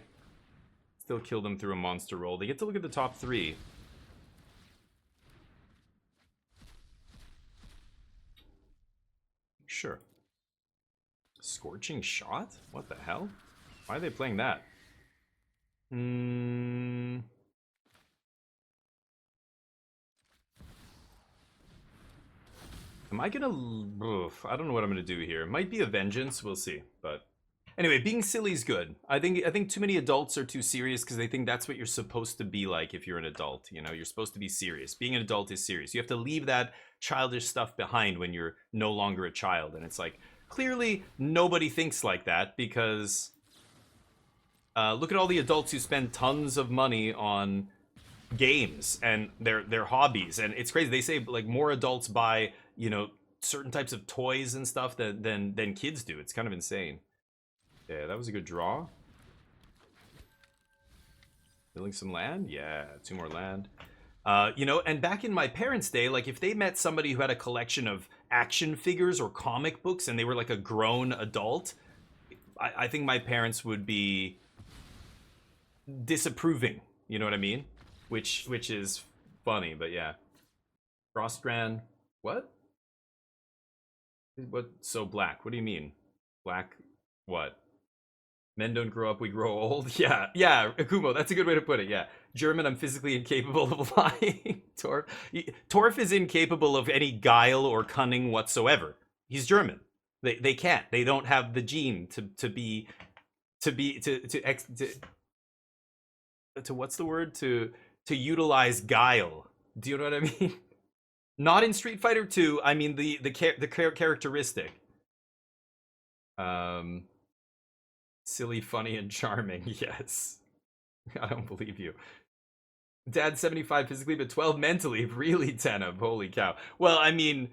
Still kill them through a monster roll. They get to look at the top 3. Sure. Scorching Shot? What the hell? Why are they playing that? Am I gonna... Oof, I don't know what I'm gonna do here. It might be a Vengeance, we'll see. But anyway, being silly is good. I think too many adults are too serious because they think that's what you're supposed to be like if you're an adult. You know, you're supposed to be serious. Being an adult is serious. You have to leave that childish stuff behind when you're no longer a child. And it's like, clearly nobody thinks like that because look at all the adults who spend tons of money on games and their hobbies. And it's crazy. They say like more adults buy, you know, certain types of toys and stuff than kids do. It's kind of insane. Yeah, that was a good draw. Building some land? Yeah, 2 more land. You know, and back in my parents' day, like if they met somebody who had a collection of action figures or comic books and they were like a grown adult, I think my parents would be disapproving. You know what I mean? Which is funny, but yeah. Frostran. What? What? So black. What do you mean? Black what? Men don't grow up, we grow old. Yeah, Akumo, that's a good way to put it, yeah. German, I'm physically incapable of lying. Torf is incapable of any guile or cunning whatsoever. He's German. They can't. They don't have the gene to what's the word? To utilize guile. Do you know what I mean? Not in Street Fighter 2, I mean the characteristic. Silly, funny, and charming. Yes. I don't believe you. Dad 75 physically, but 12 mentally. Really, Tenab. Holy cow. Well, I mean,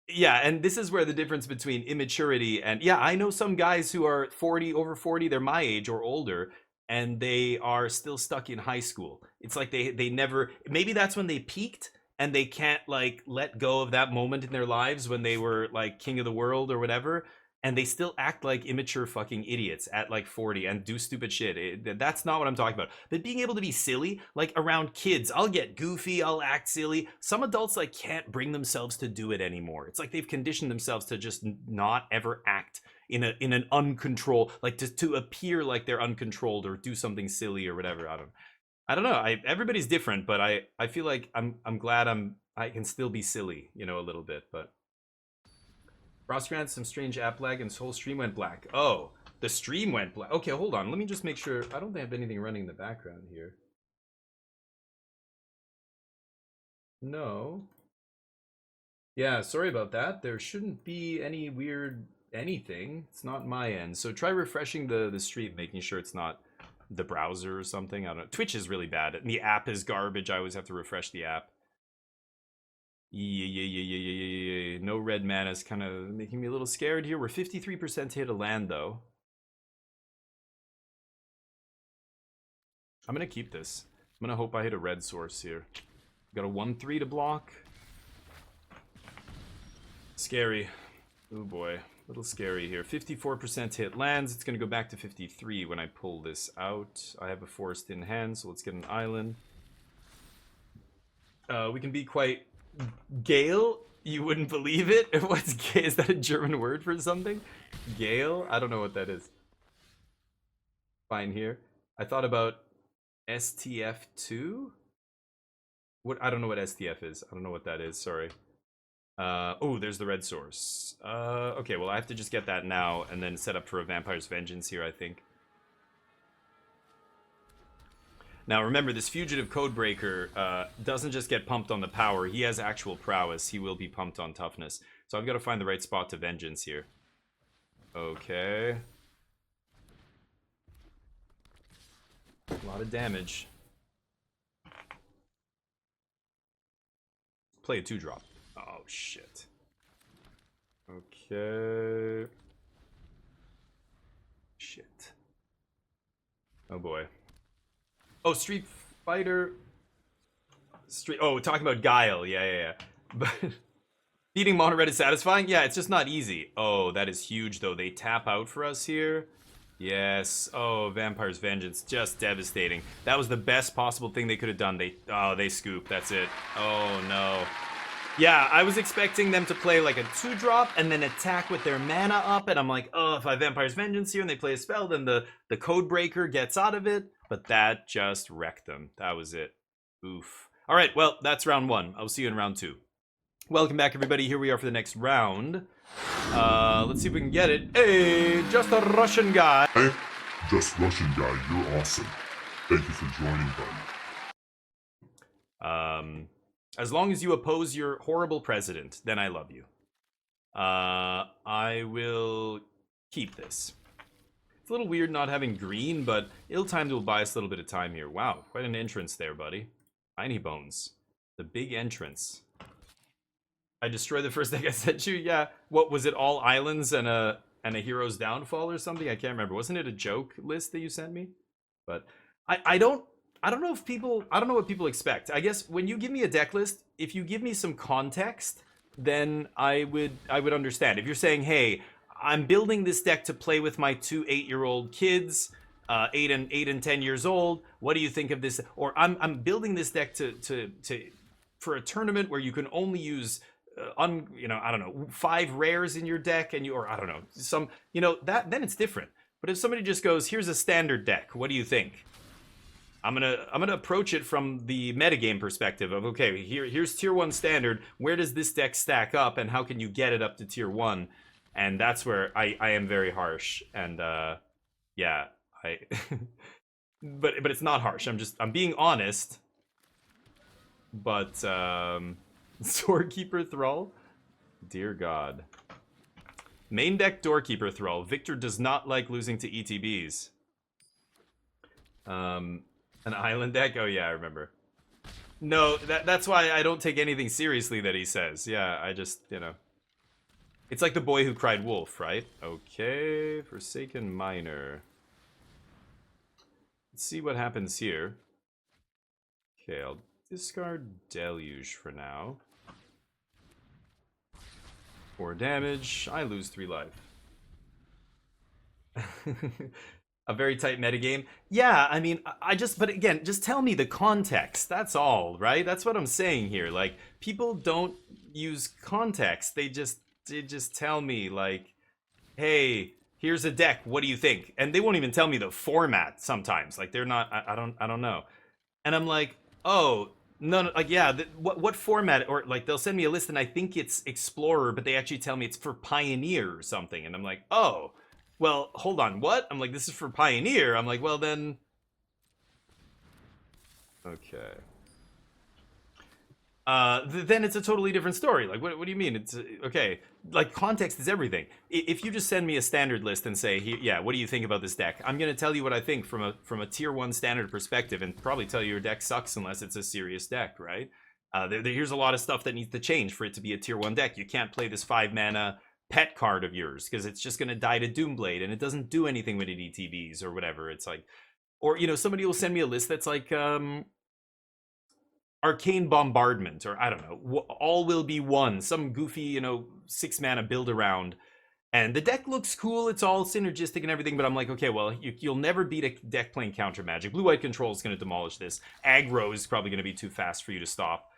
yeah, and this is where the difference between immaturity and... Yeah, I know some guys who are 40, over 40, they're my age or older, and they are still stuck in high school. It's like they never... Maybe that's when they peaked, and they can't, like, let go of that moment in their lives when they were, like, king of the world or whatever. And they still act like immature fucking idiots at like 40 and do stupid shit. That's not what I'm talking about. But being able to be silly, like around kids, I'll get goofy, I'll act silly. Some adults like can't bring themselves to do it anymore. It's like they've conditioned themselves to just not ever act in an uncontrolled, like to appear like they're uncontrolled or do something silly or whatever. I don't know. Everybody's different, but I feel like I'm glad I can still be silly, you know, a little bit, but. Ross ran some strange app lag and his whole stream went black. Oh, the stream went black. Okay, hold on. Let me just make sure. I don't think I have anything running in the background here. No. Yeah, sorry about that. There shouldn't be any weird anything. It's not my end. So try refreshing the stream, making sure it's not the browser or something. I don't know. Twitch is really bad. And the app is garbage. I always have to refresh the app. Yeah. No red mana is kind of making me a little scared here. We're 53% hit a land, though. I'm going to keep this. I'm going to hope I hit a red source here. Got a 1/3 to block. Scary. Oh boy. A little scary here. 54% hit lands. It's going to go back to 53 when I pull this out. I have a forest in hand, so let's get an island. We can be quite Gale. You wouldn't believe it. What's Gale? Is that a German word for something? Gale? I don't know what that is. Fine here. I thought about STF2? What? I don't know what STF is. I don't know what that is. Sorry. Oh, there's the red source. Okay, well, I have to just get that now and then set up for a Vampire's Vengeance here, I think. Now, remember, this Fugitive Codebreaker doesn't just get pumped on the power. He has actual prowess. He will be pumped on toughness. So I've got to find the right spot to Vengeance here. Okay. A lot of damage. Play a 2-drop. Oh, shit. Okay. Shit. Oh, boy. Oh, Street Fighter. Oh, talking about Guile. Yeah. But beating mono red is satisfying? Yeah, it's just not easy. Oh, that is huge, though. They tap out for us here. Yes. Oh, Vampire's Vengeance. Just devastating. That was the best possible thing they could have done. They scoop. That's it. Oh, no. Yeah, I was expecting them to play like a 2-drop and then attack with their mana up, and I'm like, oh, if I have Vampire's Vengeance here and they play a spell, then the Codebreaker gets out of it. But that just wrecked them. That was it. Oof. All right, well, that's round 1. I'll see you in round 2. Welcome back, everybody. Here we are for the next round. Let's see if we can get it. Hey, just a Russian guy. Hey, just Russian guy, you're awesome. Thank you for joining, buddy. As long as you oppose your horrible president, then I love you. I will keep this. It's a little weird not having green, but ill-timed will buy us a little bit of time here. Wow, quite an entrance there, buddy. Tiny Bones. The big entrance. I destroyed the first deck I sent you? Yeah. What, was it all islands and a hero's downfall or something? I can't remember. Wasn't it a joke list that you sent me? But I don't know what people expect. I guess when you give me a deck list, if you give me some context, then I would understand. If you're saying, hey, I'm building this deck to play with my 2 8-year-old kids, 8 and 10 years old. What do you think of this? Or I'm building this deck for a tournament where you can only use I don't know, 5 rares in your deck, and I don't know, then it's different. But if somebody just goes, here's a standard deck, what do you think? I'm gonna approach it from the metagame perspective of, okay, here's tier 1 standard. Where does this deck stack up, and how can you get it up to tier 1? And that's where I am very harsh. And yeah, but it's not harsh. I'm being honest. But Doorkeeper Thrall, dear God. Main deck Doorkeeper Thrall. Victor does not like losing to ETBs. An island deck? Oh yeah, I remember. No, that's why I don't take anything seriously that he says. Yeah, I just, It's like the boy who cried wolf, right? Okay, Forsaken Miner. Let's see what happens here. Okay, I'll discard Deluge for now. 4 damage. I lose 3 life. A very tight metagame. Yeah, I mean, but again, just tell me the context. That's all, right? That's what I'm saying here. Like, people don't use context. They just tell me, like, hey, here's a deck. What do you think? And they won't even tell me the format sometimes. Like, they're not, I don't know. And I'm like, oh, no, like, yeah, what format? Or, like, they'll send me a list and I think it's Explorer, but they actually tell me it's for Pioneer or something. And I'm like, oh, well, hold on, what? I'm like, this is for Pioneer. I'm like, well, then... Okay. Then it's a totally different story. Like, what do you mean? It's okay. like, context is everything. If you just send me a standard list and say, yeah, what do you think about this deck? I'm gonna tell you what I think from a tier 1 standard perspective, and probably tell you your deck sucks unless it's a serious deck, right? Here's a lot of stuff that needs to change for it to be a tier 1 deck. You can't play this 5 mana pet card of yours because it's just gonna die to Doomblade and it doesn't do anything when it ETBs or whatever. It's like, or somebody will send me a list that's like Arcane Bombardment, or I don't know, all will be one, some goofy 6 mana build around, and the deck looks cool, it's all synergistic and everything, but I'm like, okay, well, you'll never beat a deck playing counter Magic. Blue-white control is going to demolish this. Aggro is probably going to be too fast for you to stop.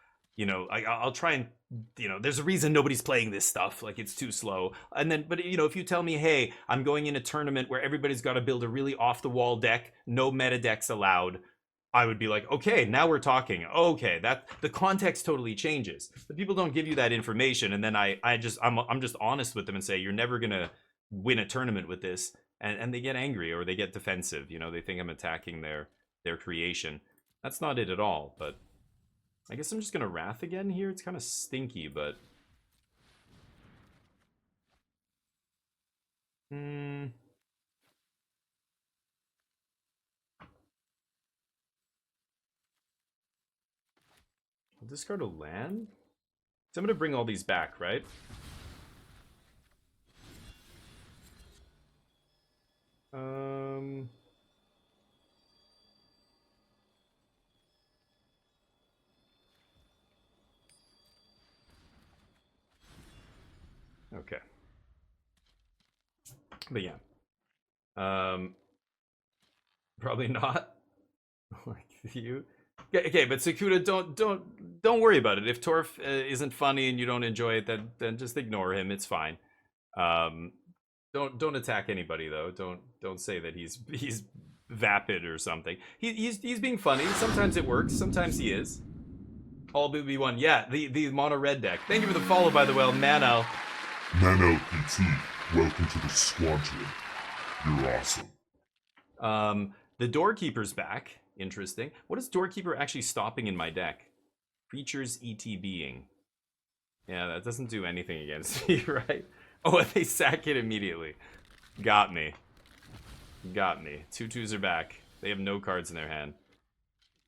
I'll try and, there's a reason nobody's playing this stuff, like, it's too slow. And then, but if you tell me, hey, I'm going in a tournament where everybody's got to build a really off-the-wall deck, no meta decks allowed, I would be like, okay, now we're talking. Okay, that the context totally changes. But people don't give you that information, and then I'm just honest with them and say, you're never gonna win a tournament with this, and they get angry or they get defensive. They think I'm attacking their creation. That's not it at all. But I guess I'm just gonna Wrath again here. It's kind of stinky, but I'll discard a land? So I'm going to bring all these back, right? Okay. But yeah. Probably not. Like you. Okay, but Sakuda, don't worry about it. If Torf isn't funny and you don't enjoy it, then just ignore him. It's fine. Don't attack anybody though. Don't say that he's vapid or something. He's being funny. Sometimes it works. Sometimes he is. All BB1. Yeah, the mono red deck. Thank you for the follow, by the way, Mano. Mano PT, welcome to the squadron. You're awesome. The Doorkeeper's back. Interesting. What is Doorkeeper actually stopping in my deck? Creatures ETBing. Yeah, that doesn't do anything against me, right? Oh, they sack it immediately. Got me. Got me. 2/2s are back. They have no cards in their hand.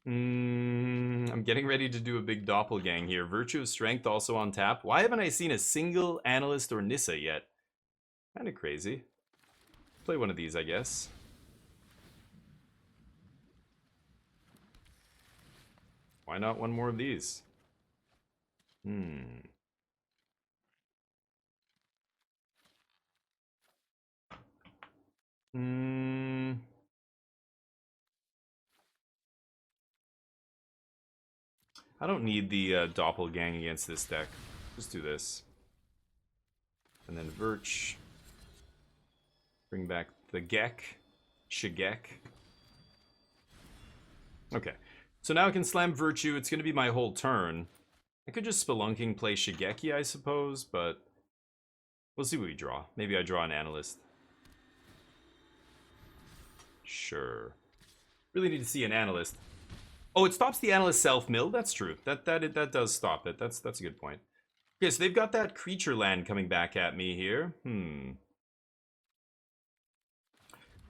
I'm getting ready to do a big Doppelgang here. Virtue of Strength also on tap. Why haven't I seen a single Analyst or Nissa yet? Kind of crazy. Play one of these, I guess. Why not one more of these? I don't need the Doppelgang against this deck. Just do this. And then Virch. Bring back the Gek. Shigeki. Okay. So now I can slam Virtue. It's going to be my whole turn. I could just Spelunking, play Shigeki, I suppose, but we'll see what we draw. Maybe I draw an Analyst. Sure. Really need to see an Analyst. Oh, it stops the Analyst self-mill? That's true. That does stop it. That's a good point. Okay, so they've got that creature land coming back at me here.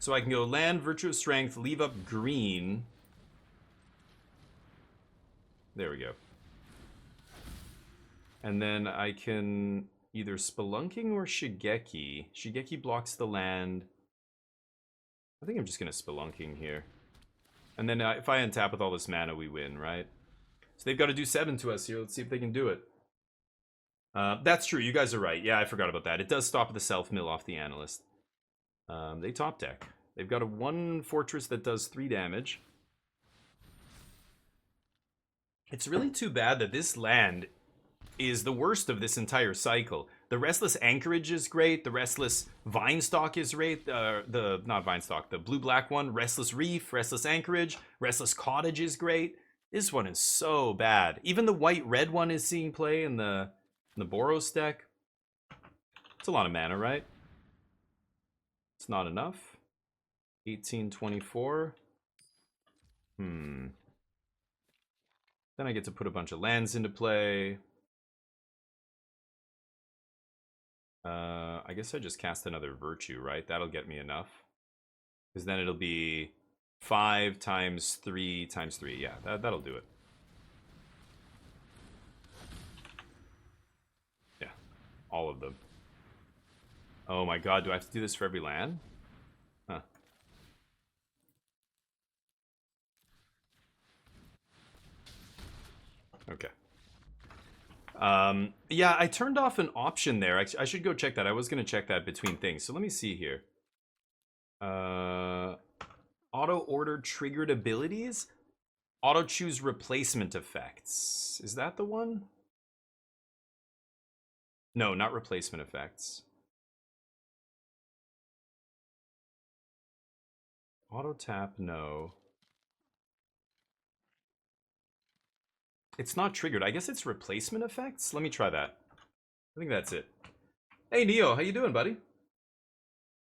So I can go land, Virtue of Strength, leave up green. There we go. And then I can either Spelunking or Shigeki. Shigeki blocks the land. I think I'm just going to Spelunking here. And then if I untap with all this mana, we win, right? So they've got to do 7 to us here. Let's see if they can do it. That's true. You guys are right. Yeah, I forgot about that. It does stop the self-mill off the Analyst. They top deck. They've got a 1 fortress that does 3 damage. It's really too bad that this land is the worst of this entire cycle. The Restless Anchorage is great. The Restless Vinestalk is great. Not Vinestalk, the blue-black one. Restless Reef, Restless Anchorage, Restless Cottage is great. This one is so bad. Even the white-red one is seeing play in the Boros deck. It's a lot of mana, right? It's not enough. 1824. Then I get to put a bunch of lands into play. I guess I just cast another Virtue, right? That'll get me enough. Because then it'll be 5 times 3 times 3. Yeah, that'll do it. Yeah, all of them. Oh my god, do I have to do this for every land? Huh. Okay. Yeah, I turned off an option there. I should go check that. I was going to check that between things. So let me see here. Auto order triggered abilities? Auto choose replacement effects. Is that the one? No, not replacement effects. Auto tap, no. It's not triggered. I guess it's replacement effects? Let me try that. I think that's it. Hey, Neo, how you doing, buddy?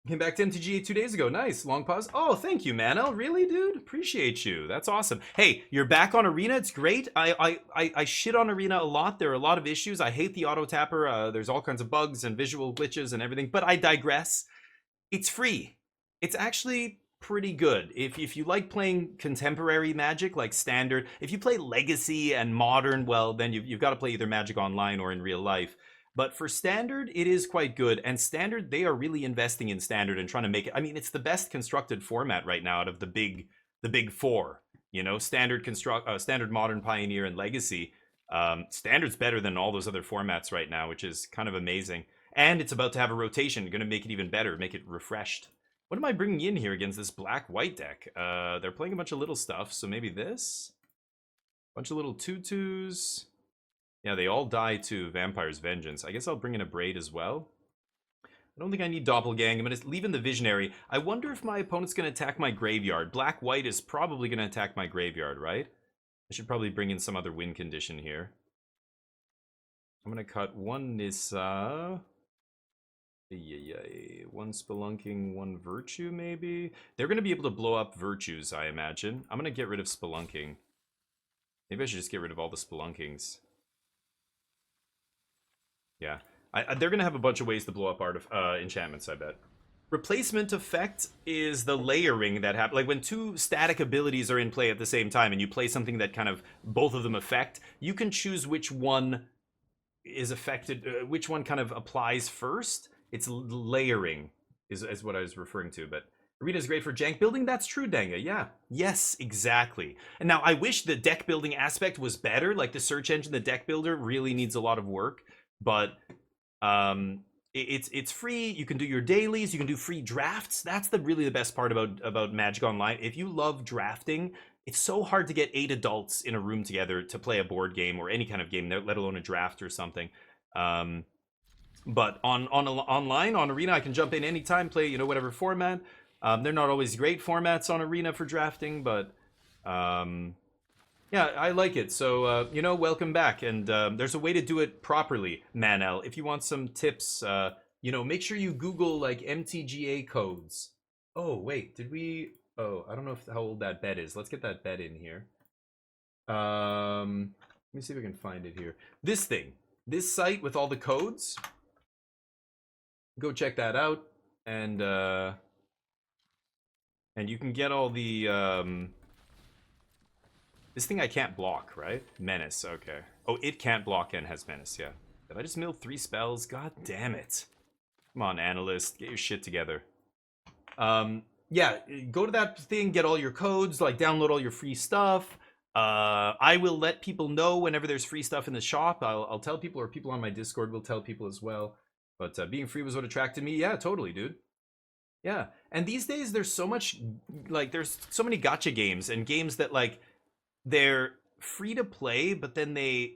Came back to MTGA 2 days ago. Nice. Long pause. Oh, thank you, Manel. Really, dude? Appreciate you. That's awesome. Hey, you're back on Arena. It's great. I shit on Arena a lot. There are a lot of issues. I hate the auto tapper. There's all kinds of bugs and visual glitches and everything. But I digress. It's free. It's actually pretty good. If you like playing contemporary Magic, like Standard, if you play Legacy and Modern, well, then you've got to play either Magic Online or in real life. But for Standard, it is quite good. And Standard, they are really investing in Standard and trying to make it. I mean, it's the best constructed format right now out of the big four. You know, Standard, Standard, Modern, Pioneer, and Legacy. Standard's better than all those other formats right now, which is kind of amazing. And it's about to have a rotation, going to make it even better, make it refreshed. What am I bringing in here against this black-white deck? They're playing a bunch of little stuff, so maybe this? Bunch of little 2/2s. Yeah, they all die to Vampire's Vengeance. I guess I'll bring in Abrade as well. I don't think I need Doppelgang. I'm going to leave in the Visionary. I wonder if my opponent's going to attack my graveyard. Black-white is probably going to attack my graveyard, right? I should probably bring in some other win condition here. I'm going to cut one Nissa. One Spelunking, one Virtue, maybe? They're going to be able to blow up Virtues, I imagine. I'm going to get rid of Spelunking. Maybe I should just get rid of all the Spelunkings. Yeah. They're going to have a bunch of ways to blow up enchantments, I bet. Replacement effect is the layering that happens. Like when two static abilities are in play at the same time and you play something that kind of both of them affect, you can choose which one is affected, which one kind of applies first. It's layering is what I was referring to. But Arena is great for jank building. That's true, Danga. Yeah. Yes, exactly. And now I wish the deck building aspect was better. Like the search engine, the deck builder really needs a lot of work. But it's free. You can do your dailies. You can do free drafts. That's really the best part about Magic Online. If you love drafting, it's so hard to get 8 adults in a room together to play a board game or any kind of game, let alone a draft or something. But online, on Arena, I can jump in anytime, play whatever format. They're not always great formats on Arena for drafting, but yeah, I like it. So, welcome back. And there's a way to do it properly, Manel. If you want some tips, make sure you Google, like, MTGA codes. Oh, wait, did we... Oh, I don't know how old that bet is. Let's get that bet in here. Let me see if I can find it here. This thing. This site with all the codes. Go check that out. And you can get all the... This thing I can't block, right? Menace, okay. Oh, it can't block and has Menace, yeah. Did I just mill 3 spells? God damn it. Come on, Analyst. Get your shit together. Yeah, go to that thing, get all your codes, like download all your free stuff. I will let people know whenever there's free stuff in the shop. I'll tell people, or people on my Discord will tell people as well. But being free was what attracted me. Yeah, totally, dude. Yeah, and these days there's so much, like, there's so many gacha games and games that, like, they're free to play, but then they...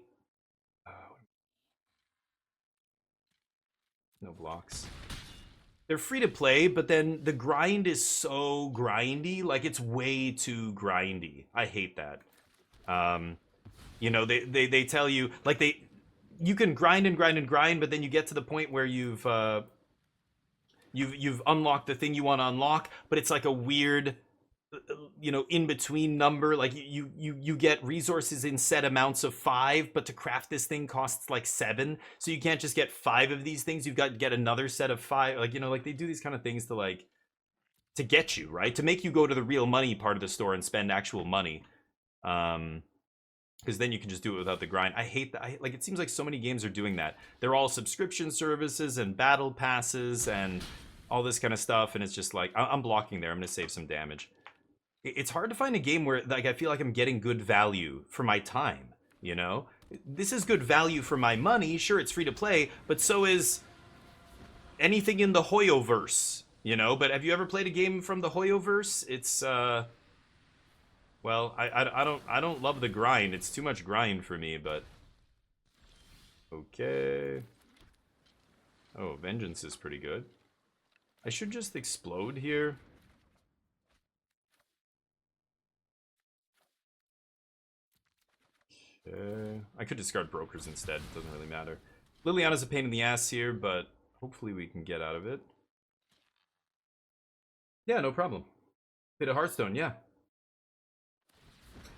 no blocks. They're free to play, but then the grind is so grindy. Like, it's way too grindy. I hate that. They tell you, like, you can grind and grind and grind, but then you get to the point where you've unlocked the thing you want to unlock, but it's like a weird you know, in between number. Like you get resources in set amounts of 5, but to craft this thing costs like 7, so you can't just get 5 of these things. You've got to get another set of 5. Like, you know, like they do these kind of things to like to get you, right, to make you go to the real money part of the store and spend actual money, because then you can just do it without the grind. I hate that. Like, it seems like so many games are doing that. They're all subscription services and battle passes and all this kind of stuff, and it's just like, I'm blocking there. I'm gonna save some damage. It's hard to find a game where like I feel like I'm getting good value for my time, you know? This is good value for my money. Sure, it's free to play, but so is anything in the Hoyoverse, you know? But have you ever played a game from the Hoyoverse? It's well, I don't love the grind. It's too much grind for me, but okay. Oh, Vengeance is pretty good. I should just explode here. I could discard Brokers instead. It doesn't really matter. Liliana's a pain in the ass here, but hopefully we can get out of it. Yeah, no problem. Hit a Hearthstone, yeah.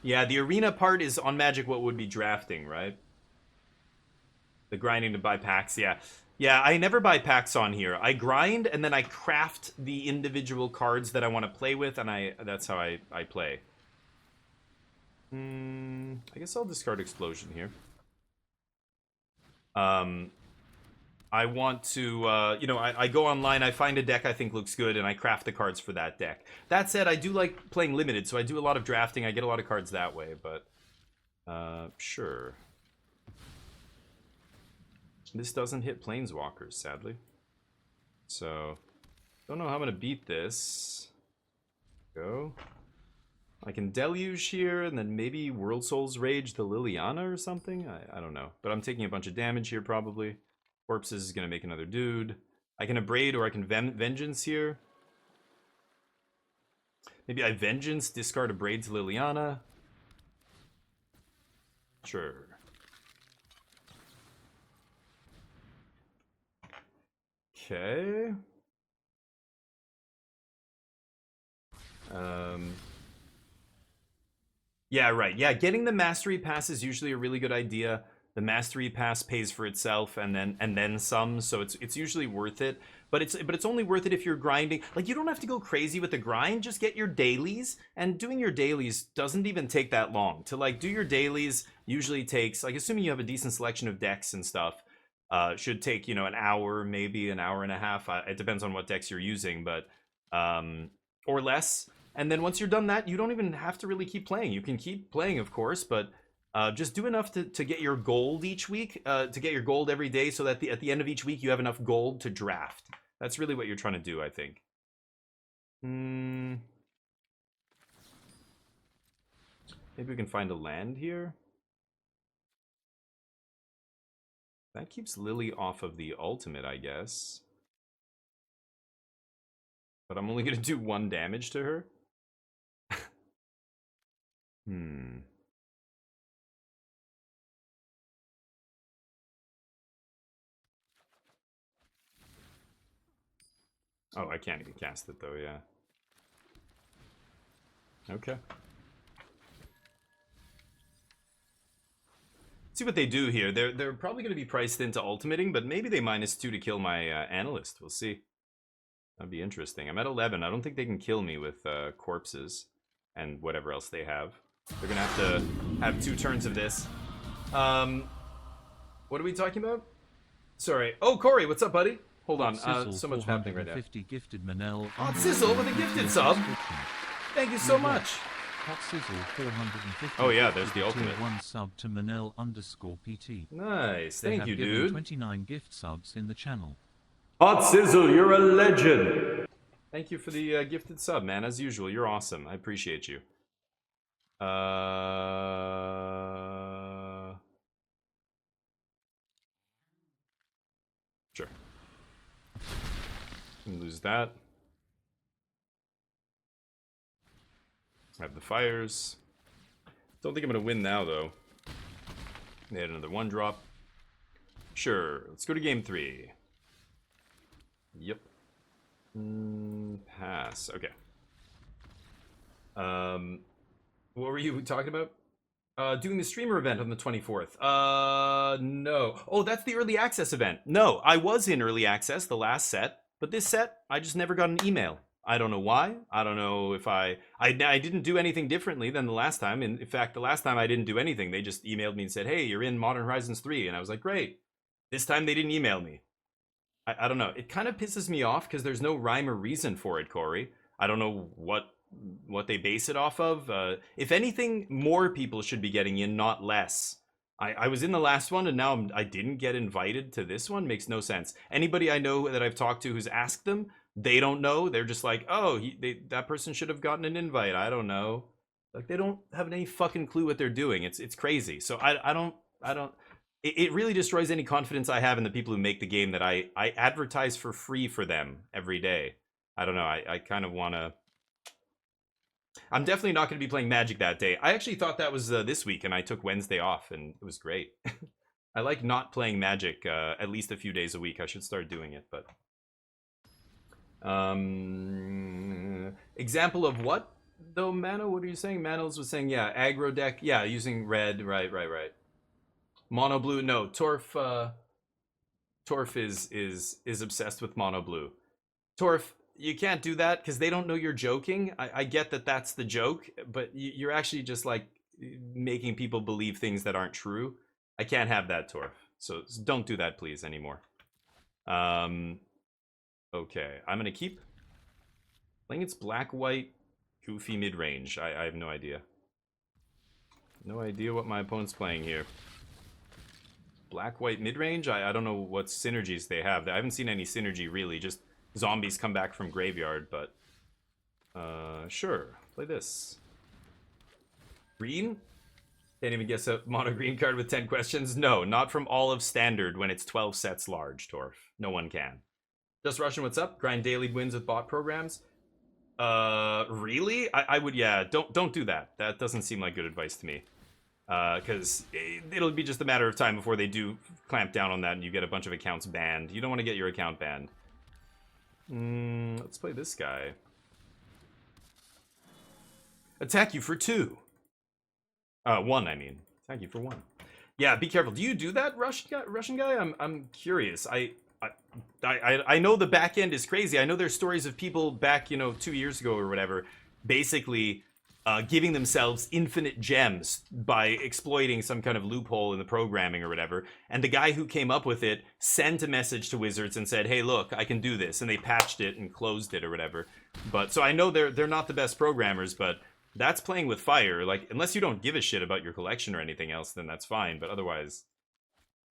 Yeah, the arena part is on Magic what would be drafting, right? The grinding to buy packs, yeah. Yeah, I never buy packs on here. I grind, and then I craft the individual cards that I want to play with, and that's how I play. I guess I'll discard Explosion here. I want to, you know, I go online, I find a deck I think looks good, and I craft the cards for that deck. That said, I do like playing limited, so I do a lot of drafting. I get a lot of cards that way, but sure. This doesn't hit Planeswalkers, sadly. So, don't know how I'm going to beat this. Go. I can Deluge here, and then maybe Worldsoul's Rage the Liliana or something? I don't know. But I'm taking a bunch of damage here, probably. Corpses is going to make another dude. I can Abrade or I can Vengeance here. Maybe I Vengeance, discard Abrade to Liliana. Sure. Okay. Yeah, right. Yeah, getting the Mastery Pass is usually a really good idea. The Mastery Pass pays for itself and then some, so it's usually worth it. But it's only worth it if you're grinding. Like, you don't have to go crazy with the grind. Just get your dailies, and doing your dailies doesn't even take that long. To like do your dailies usually takes, like, assuming you have a decent selection of decks and stuff, should take, you know, an hour, maybe an hour and a half. It depends on what decks you're using, but or less. And then once you're done that, you don't even have to really keep playing. You can keep playing, of course, but just do enough to get your gold each week, to get your gold every day, so that at the end of each week you have enough gold to draft. That's really what you're trying to do, I think. Maybe we can find a land here. That keeps Lily off of the ultimate, I guess. But I'm only going to do 1 damage to her. Oh, I can't even cast it though, yeah. Okay. See what they do here. They're probably going to be priced into ultimating, but maybe they -2 to kill my analyst. We'll see. That'd be interesting. I'm at 11. I don't think they can kill me with corpses and whatever else they have. They're gonna have to have 2 turns of this. What are we talking about? Sorry. Oh, Corey, what's up, buddy? Hold on. So much happening right now. Gifted Manel. Hot Sizzle with a gifted sub. Thank you so much. Hot Sizzle 450. Oh yeah, there's the ultimate. 1 sub to Manel_PT. Nice. They Thank have you, given dude. 29 gift subs in the channel. Hot Sizzle, you're a legend. Thank you for the gifted sub, man. As usual, you're awesome. I appreciate you. Sure. Lose that. Have the fires. Don't think I'm gonna win now, though. They had another 1-drop. Sure. Let's go to game 3. Yep. Pass. Okay. What were you talking about? Doing the streamer event on the 24th. No. Oh, that's the early access event. No, I was in early access the last set, but this set, I just never got an email. I don't know why. I don't know if I didn't do anything differently than the last time. In fact, the last time I didn't do anything. They just emailed me and said, hey, you're in Modern Horizons 3. And I was like, great. This time they didn't email me. I don't know. It kind of pisses me off because there's no rhyme or reason for it, Corey. I don't know what they base it off of. If anything, more people should be getting in, not less. I was in the last one and now I didn't get invited to this one. Makes no sense. Anybody I know that I've talked to who's asked them, they don't know. They're just like, oh, that person should have gotten an invite. I don't know. Like, they don't have any fucking clue what they're doing. It's crazy. So I don't. It really destroys any confidence I have in the people who make the game that I advertise for free for them every day. I don't know. I kind of want to. I'm definitely not going to be playing Magic that day. I actually thought that was this week, and I took Wednesday off, and it was great. I like not playing Magic at least a few days a week. I should start doing it, but... Example of what, though, Mano? What are you saying? Manos was saying, yeah, aggro deck. Yeah, using red. Right. Mono blue. No, Torf is obsessed with mono blue. Torf, you can't do that because they don't know you're joking. I get that that's the joke, but you're actually just like making people believe things that aren't true. I can't have that, Torf. So don't do that, please, anymore. Okay, I'm gonna keep playing its black-white goofy mid-range. I have no idea. No idea what my opponent's playing here. Black-white mid-range? I don't know what synergies they have. I haven't seen any synergy, really. Just zombies come back from graveyard, but... sure. Play this. Green? Can't even guess a mono green card with 10 questions? No, not from all of Standard when it's 12 sets large, Torf. No one can. Just Russian, what's up? Grind daily wins with bot programs? Really? I would, yeah, don't do that. That doesn't seem like good advice to me. Because it'll be just a matter of time before they do clamp down on that and you get a bunch of accounts banned. You don't want to get your account banned. Let's play this guy. Attack you for 2. 1, I mean. Attack you for 1. Yeah, be careful. Do you do that, Russian guy? I'm curious. I know the back end is crazy. I know there's stories of people back, 2 years ago or whatever, basically giving themselves infinite gems by exploiting some kind of loophole in the programming or whatever. And the guy who came up with it sent a message to Wizards and said, hey, look, I can do this. And they patched it and closed it or whatever. But so I know they're not the best programmers, but that's playing with fire. Like, unless you don't give a shit about your collection or anything else, then that's fine. But otherwise,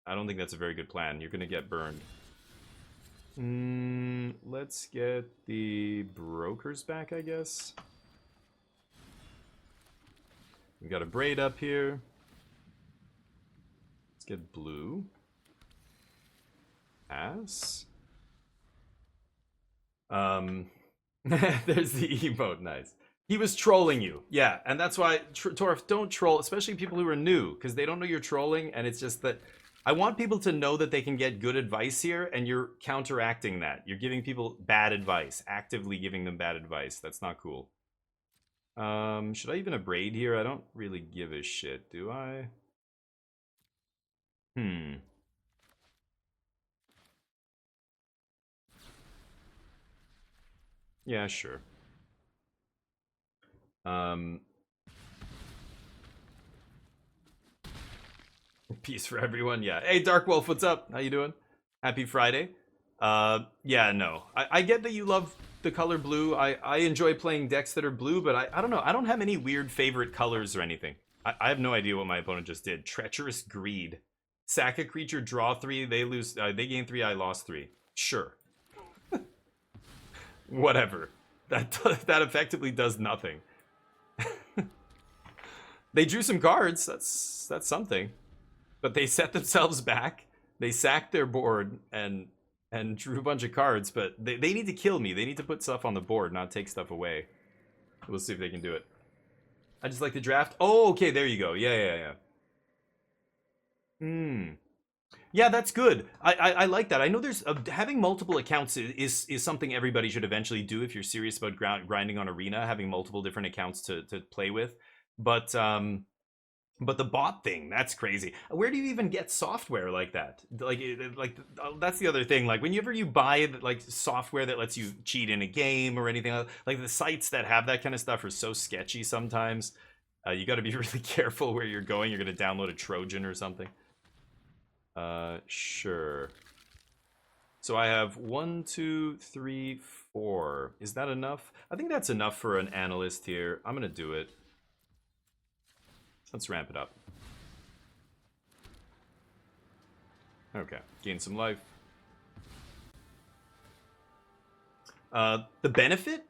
I don't think that's a very good plan. You're going to get burned. Let's get the brokers back, I guess. We got Abrade up here. Let's get blue. Pass. There's the emote, nice. He was trolling you. Yeah, and that's why, Torf, don't troll, especially people who are new, because they don't know you're trolling, and it's just that I want people to know that they can get good advice here, and you're counteracting that. You're giving people bad advice, actively giving them bad advice. That's not cool. Should I even Abrade here? I don't really give a shit, do I? Yeah, sure. Peace for everyone. Yeah. Hey, Dark Wolf, what's up? How you doing? Happy Friday. Yeah, no. I get that you love the color blue. I enjoy playing decks that are blue, but I don't know. I don't have any weird favorite colors or anything. I have no idea what my opponent just did. Treacherous Greed. Sack a creature, draw 3, they lose. They gain 3, I lost 3. Sure. Whatever. That effectively does nothing. They drew some cards. That's something. But they set themselves back. They sacked their board and drew a bunch of cards. But they need to kill me. They need to put stuff on the board, not take stuff away. We'll see if they can do it. I just like the draft. Oh, okay, there you go. Yeah. Yeah, that's good. I like that. I know there's having multiple accounts is something everybody should eventually do if you're serious about grinding on Arena, having multiple different accounts to play with. But the bot thing, that's crazy. Where do you even get software like that? That's the other thing. Like whenever you buy like software that lets you cheat in a game or anything, like the sites that have that kind of stuff are so sketchy sometimes. You got to be really careful where you're going. You're going to download a Trojan or something. Sure. So I have 1, 2, 3, 4. Is that enough? I think that's enough for an analyst here. I'm gonna do it. Let's ramp it up. Okay, gain some life. The benefit?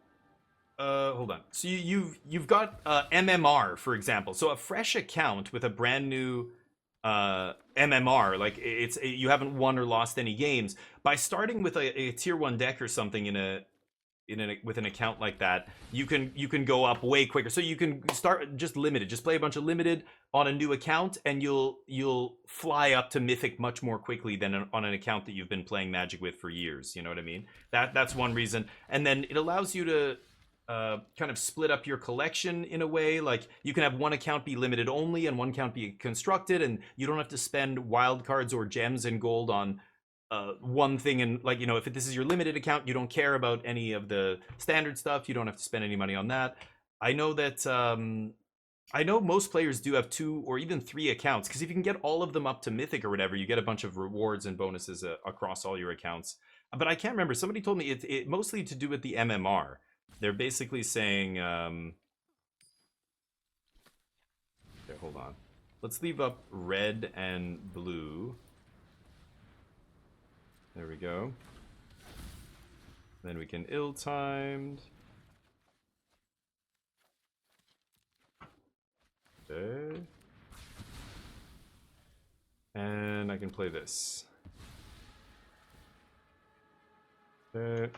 Hold on. So you've got MMR, for example. So a fresh account with a brand new MMR, like you haven't won or lost any games by starting with a tier 1 deck or something with an account like that. You can go up way quicker. So you can start just limited, just play a bunch of limited on a new account, and you'll fly up to mythic much more quickly than on an account that you've been playing Magic with for years. You know what I mean? That's one reason. And then it allows you to kind of split up your collection in a way. Like you can have one account be limited only and one account be constructed, and you don't have to spend wild cards or gems and gold on one thing. And like, you know, if this is your limited account, you don't care about any of the standard stuff. You don't have to spend any money on that. I know that I know most players do have 2 or even 3 accounts, because if you can get all of them up to mythic or whatever, you get a bunch of rewards and bonuses across all your accounts. But I can't remember. Somebody told me it mostly to do with the MMR. They're basically saying, here, hold on. Let's leave up red and blue. There we go. Then we can ill-timed. Okay. And I can play this. Okay.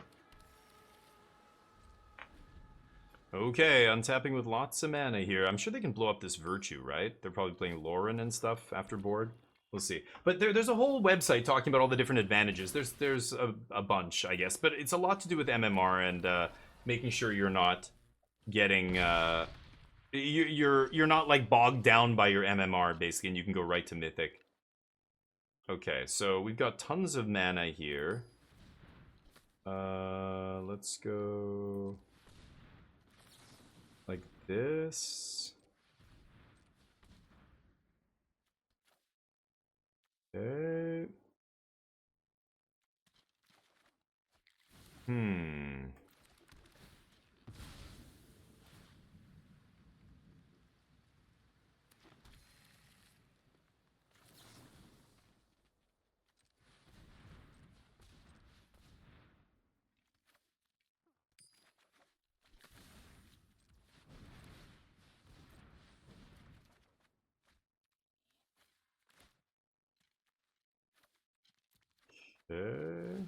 Okay, untapping with lots of mana here. I'm sure they can blow up this Virtue, right? They're probably playing Lauren and stuff after board. We'll see. But there's a whole website talking about all the different advantages. There's a bunch, I guess. But it's a lot to do with MMR and making sure you're not getting... you're not like bogged down by your MMR, basically, and you can go right to Mythic. Okay, so we've got tons of mana here. Let's go... like this. Okay. Okay.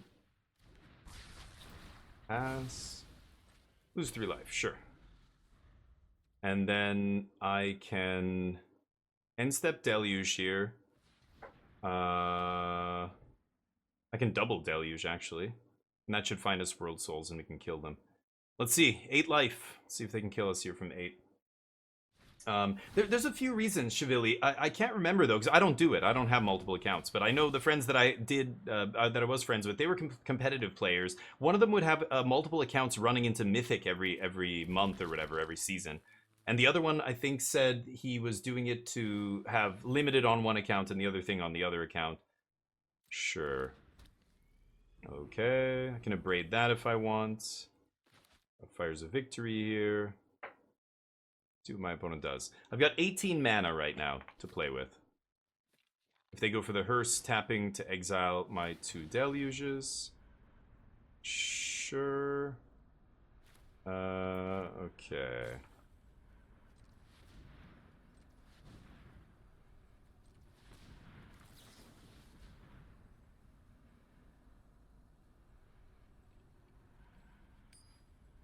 Pass. Lose 3 life, sure. And then I can end step Deluge here. I can double Deluge, actually. And that should find us World Souls and we can kill them. Let's see. 8 life. Let's see if they can kill us here from 8. There's a few reasons, Shivili. I can't remember though, because I don't do it. I don't have multiple accounts, but I know the friends that I did, that I was friends with, they were competitive players. One of them would have multiple accounts running into Mythic every month or whatever, every season. And the other one, I think, said he was doing it to have limited on one account and the other thing on the other account. Sure. Okay, I can abrade that if I want. Fires a victory here. See what my opponent does. I've got 18 mana right now to play with. If they go for the Hearse, tapping to exile my 2 Deluges. Sure. Okay.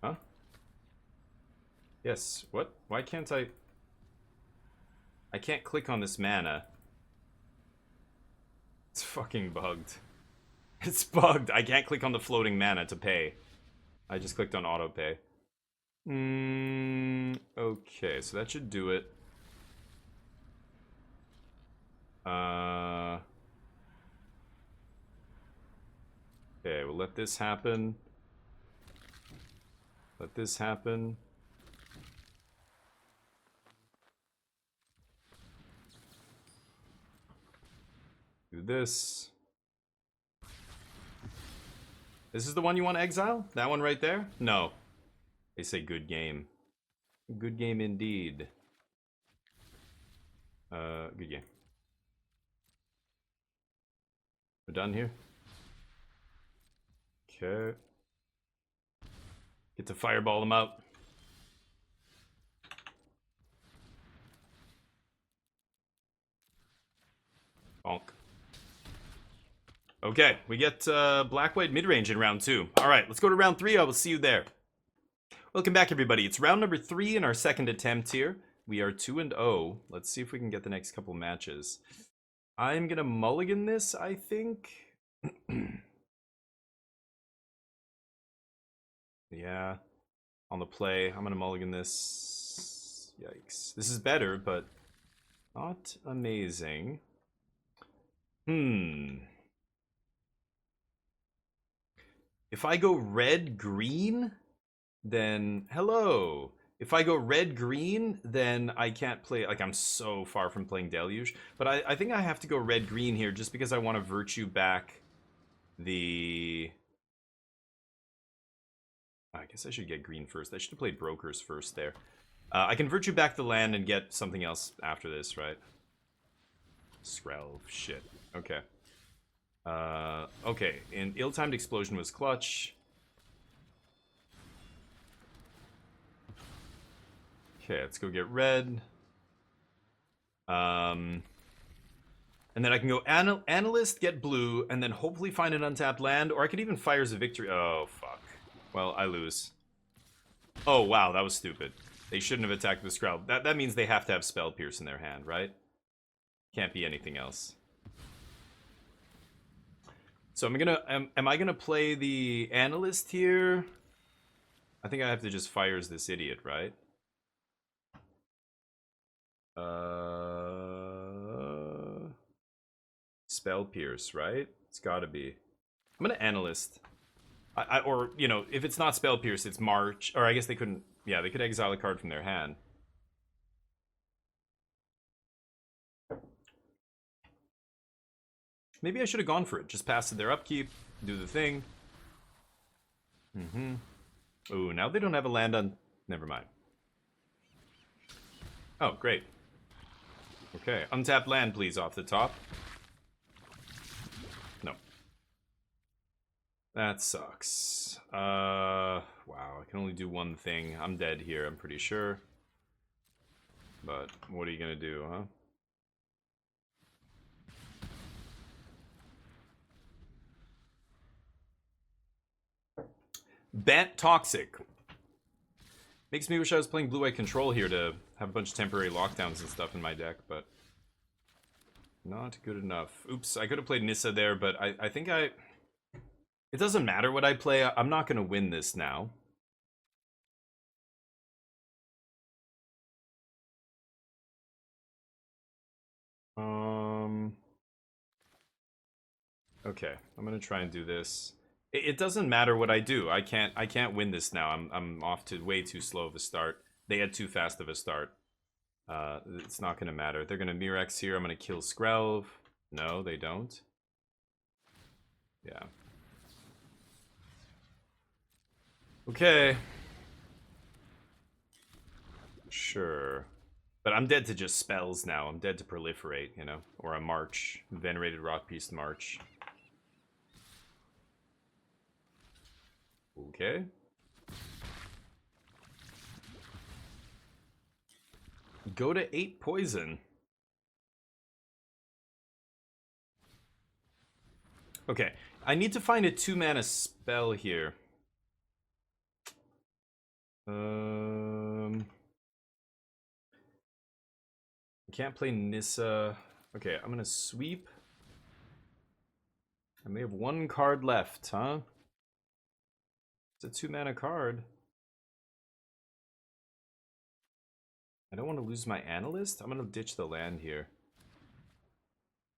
Huh? Yes, what? Why can't I can't click on this mana. It's fucking bugged. It's bugged. I can't click on the floating mana to pay. I just clicked on auto pay. Okay, so that should do it. Okay, we'll let this happen. Let this happen. Do this. This is the one you want to exile? That one right there? No. They say good game. Good game indeed. Good game. We're done here. Okay. Get to fireball them out. Bonk. Okay, we get black-white mid-range in round 2. Alright, let's go to round 3. I will see you there. Welcome back, everybody. It's round number 3 in our second attempt here. We are 2-0. Let's see if we can get the next couple matches. I'm gonna mulligan this, I think. Yeah. On the play, I'm gonna mulligan this. Yikes. This is better, but not amazing. If I go red-green, then hello. If I go red-green, then I can't play, like, I'm so far from playing Deluge. But I think I have to go red-green here just because I want to virtue back the... I guess I should get green first. I should have played Brokers first there. I can virtue back the land and get something else after this, right? Skrelv, shit. Okay. Okay, and ill-timed explosion was clutch. Okay, let's go get red. And then I can go Analyst, get blue, and then hopefully find an untapped land, or I could even Fires of Victory. Oh, fuck. Well, I lose. Oh, wow, that was stupid. They shouldn't have attacked with Skrelv. That means they have to have Spell Pierce in their hand, right? Can't be anything else. So I'm gonna, am I gonna play the Analyst here? I think I have to just Fires this idiot, right? Spell Pierce, right? It's gotta be. I'm gonna Analyst. Or, you know, if it's not Spell Pierce, it's March. Or I guess they couldn't, yeah, they could exile a card from their hand. Maybe I should have gone for it. Just pass to their upkeep, do the thing. Ooh, now they don't have a land on... Never mind. Oh, great. Okay, untapped land, please, off the top. No. That sucks. Wow, I can only do one thing. I'm dead here, I'm pretty sure. But what are you gonna do, huh? Bant Toxic. Makes me wish I was playing Blue-White Control here to have a bunch of temporary lockdowns and stuff in my deck, but not good enough. Oops, I could have played Nissa there, but I think I... It doesn't matter what I play, I'm not going to win this now. Okay, I'm going to try and do this. It doesn't matter what I do. I can't win this now. I'm off to way too slow of a start. They had too fast of a start. It's not going to matter. They're going to Mirex here. I'm going to kill Skrelv. No, they don't. Yeah. Okay. Sure. But I'm dead to just spells now. I'm dead to proliferate, you know? Or a March. Venerated Rock Piece March. Okay. Go to 8 poison. Okay. I need to find a 2-mana spell here. I can't play Nissa. Okay, I'm gonna sweep. And they have one card left, huh? It's a 2-mana card. I don't want to lose my Analyst. I'm going to ditch the land here.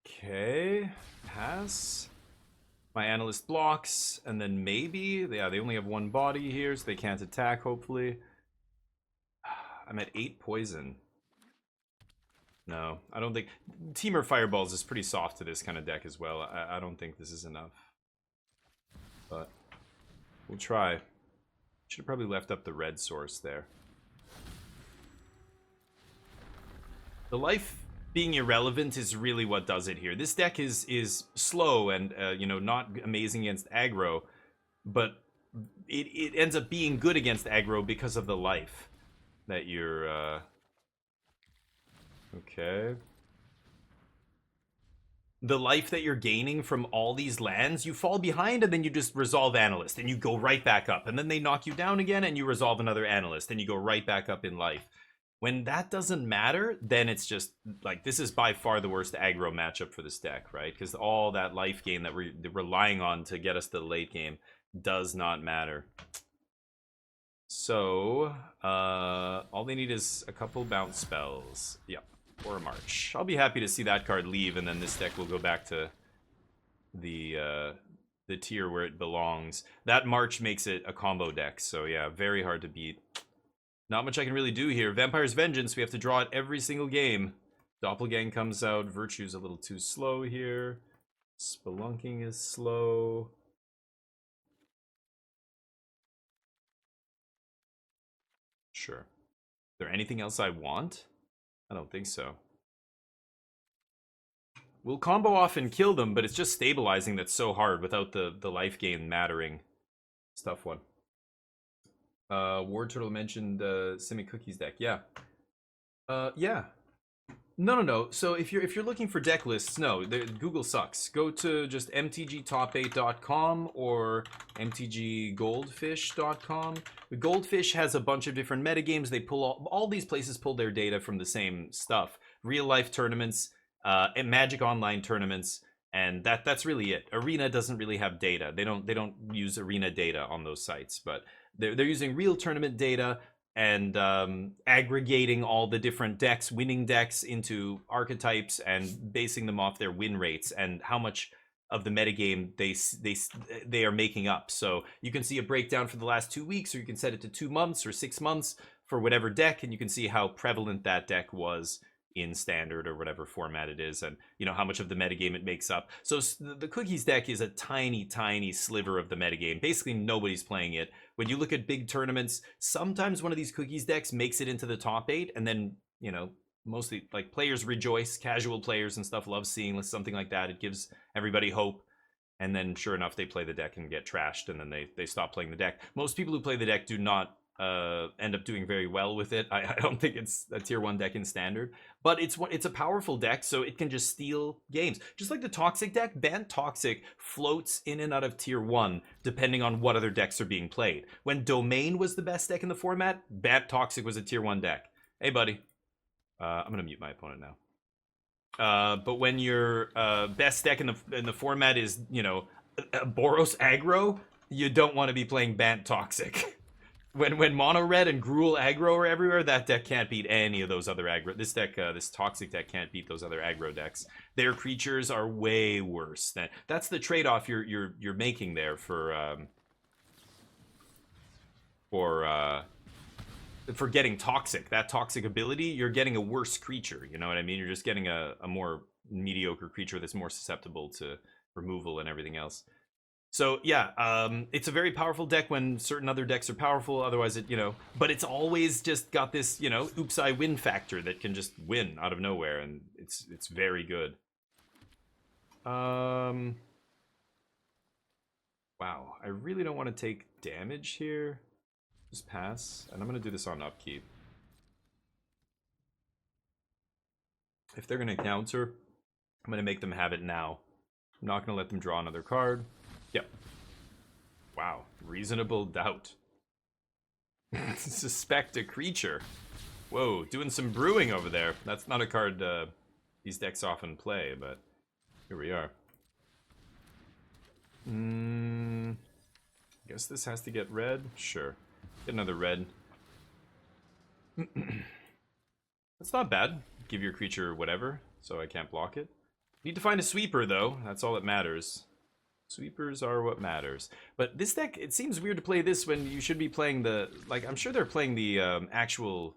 Okay. Pass. My Analyst blocks. And then maybe... Yeah, they only have one body here, so they can't attack, hopefully. I'm at 8 poison. No, I don't think... Temur Fireballs is pretty soft to this kind of deck as well. I don't think this is enough. But we'll try. Should have probably left up the red source there. The life being irrelevant is really what does it here. This deck is slow and, you know, not amazing against aggro, but it ends up being good against aggro because of the life that you're... Okay. The life that you're gaining from all these lands, you fall behind and then you just resolve Analyst and you go right back up. And then they knock you down again and you resolve another Analyst and you go right back up in life. When that doesn't matter, then it's just, like, this is by far the worst aggro matchup for this deck, right? Because all that life gain that we're relying on to get us to the late game does not matter. So, all they need is a couple bounce spells. Yep, or a march. I'll be happy to see that card leave, and then this deck will go back to the tier where it belongs. That march makes it a combo deck, so yeah, very hard to beat. Not much I can really do here. Vampire's Vengeance, we have to draw it every single game. Doppelgang comes out. Virtue's a little too slow here. Spelunking is slow. Sure. Is there anything else I want? I don't think so. We'll combo off and kill them, but it's just stabilizing that's so hard without the life gain mattering. It's a tough one. Ward Turtle mentioned Simi Cookies deck. Yeah. Yeah. No. So if you're looking for deck lists, no, Google sucks. Go to just mtgtop8.com or mtggoldfish.com. The Goldfish has a bunch of different metagames. They pull all these places pull their data from the same stuff. Real life tournaments, and Magic Online tournaments, and that's really it. Arena doesn't really have data. They don't use Arena data on those sites, but they're using real tournament data and aggregating all the different decks, winning decks into archetypes and basing them off their win rates and how much of the metagame they are making up. So you can see a breakdown for the last 2 weeks, or you can set it to 2 months or 6 months for whatever deck, and you can see how prevalent that deck was in standard or whatever format it is, and you know how much of the metagame it makes up. So the Cookies deck is a tiny sliver of the metagame. Basically nobody's playing it. When you look at big tournaments, sometimes one of these Cookies decks makes it into the top 8, and then, you know, mostly like players rejoice, casual players and stuff love seeing something like that. It gives everybody hope, and then sure enough they play the deck and get trashed, and then they stop playing the deck. Most people who play the deck do not end up doing very well with it. I don't think it's a tier 1 deck in standard, but it's a powerful deck, so it can just steal games. Just like the Toxic deck, Bant Toxic floats in and out of tier 1 depending on what other decks are being played. When Domain was the best deck in the format, Bant Toxic was a tier 1 deck. Hey buddy, I'm gonna mute my opponent now. But when your best deck in the format is, you know, Boros aggro, you don't want to be playing Bant Toxic. When Mono Red and Gruul aggro are everywhere, that deck can't beat any of those other aggro. This deck, this Toxic deck, can't beat those other aggro decks. Their creatures are way worse. That's the trade-off you're making there for getting Toxic. That Toxic ability, you're getting a worse creature. You know what I mean? You're just getting a more mediocre creature that's more susceptible to removal and everything else. So yeah, it's a very powerful deck when certain other decks are powerful. Otherwise, it, you know, but it's always just got this, you know, oops, I win factor that can just win out of nowhere, and it's very good. Wow, I really don't want to take damage here. Just pass, and I'm gonna do this on upkeep. If they're gonna counter, I'm gonna make them have it now. I'm not gonna let them draw another card. Yep. Wow. Reasonable doubt. Suspect a creature. Whoa, doing some brewing over there. That's not a card these decks often play, but here we are. Guess this has to get red. Sure. Get another red. That's not bad. Give your creature whatever, so I can't block it. Need to find a sweeper, though. That's all that matters. Sweepers are what matters. But this deck, it seems weird to play this when you should be playing the... Like, I'm sure they're playing the actual...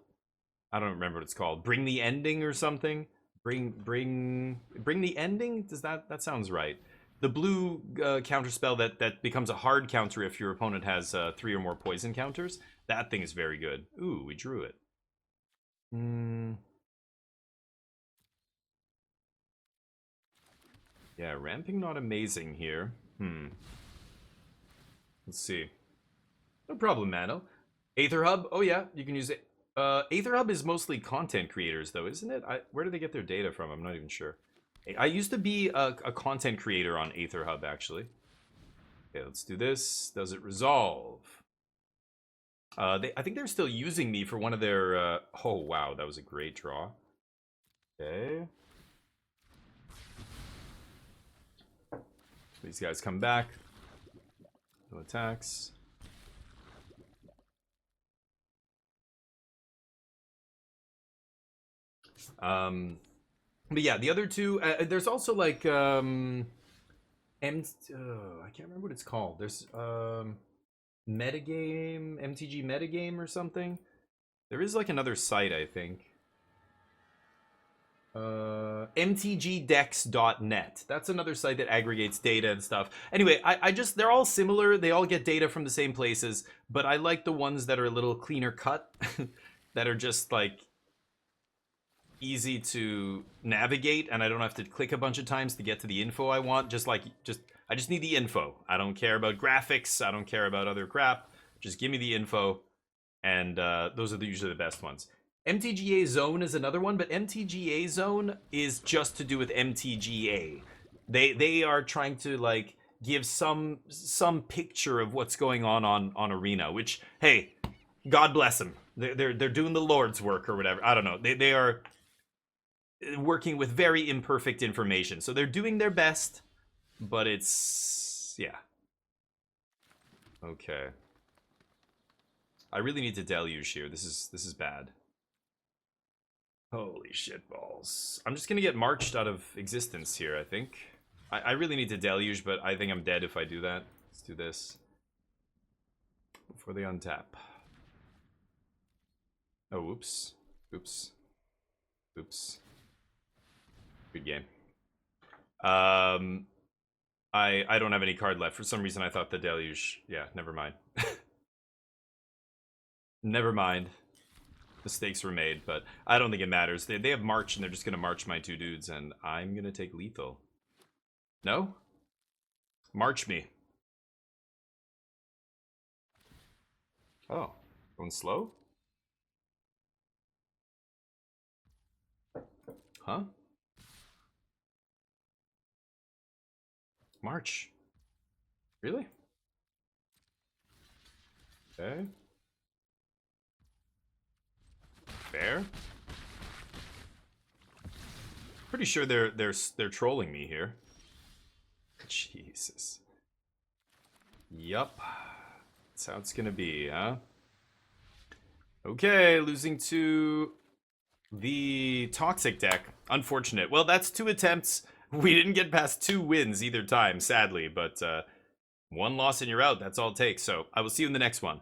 I don't remember what it's called. Bring the Ending or something? Bring the Ending? Does that sounds right. The blue counter spell that becomes a hard counter if your opponent has 3 or more poison counters. That thing is very good. Ooh, we drew it. Yeah, ramping not amazing here. Let's see. No problem, Mano. Aether Hub? Oh yeah, you can use it. Aether Hub is mostly content creators, though, isn't it? Where do they get their data from? I'm not even sure. I used to be a content creator on Aether Hub, actually. Okay, let's do this. Does it resolve? I think they're still using me for one of their... Oh, wow, that was a great draw. Okay. These guys come back. No attacks. But yeah, the other two, there's also like, I can't remember what it's called. There's, metagame, MTG metagame or something. There is like another site, I think. mtgdex.net. That's another site that aggregates data and stuff. Anyway, they're all similar. They all get data from the same places, but I like the ones that are a little cleaner cut, that are just like easy to navigate, and I don't have to click a bunch of times to get to the info I want. I just need the info. I don't care about graphics. I don't care about other crap. Just give me the info, and those are usually the best ones. MTGA Zone is another one, but MTGA Zone is just to do with MTGA. They are trying to like give some picture of what's going on Arena, which, hey, God bless them. They're doing the Lord's work or whatever. I don't know. They are working with very imperfect information, so they're doing their best, but it's, yeah. Okay. I really need to deluge here. This is bad. Holy shit balls. I'm just gonna get marched out of existence here, I think. I really need to deluge, but I think I'm dead if I do that. Let's do this before they untap. Oh, oops. Oops. Oops. Good game. I don't have any card left. For some reason I thought the deluge... Yeah, never mind. Never mind. Mistakes were made, but I don't think it matters. They have march, and they're just going to march my 2 dudes, and I'm going to take lethal. No? March me. Oh. Going slow? Huh? March. Really? Okay. Fair. Pretty sure they're trolling me here. Jesus. Yup. That's how it's gonna be, huh? Okay, losing to the toxic deck. Unfortunate. Well, that's 2 attempts. We didn't get past 2 wins either time, sadly, but 1 loss and you're out. That's all it takes. So I will see you in the next one.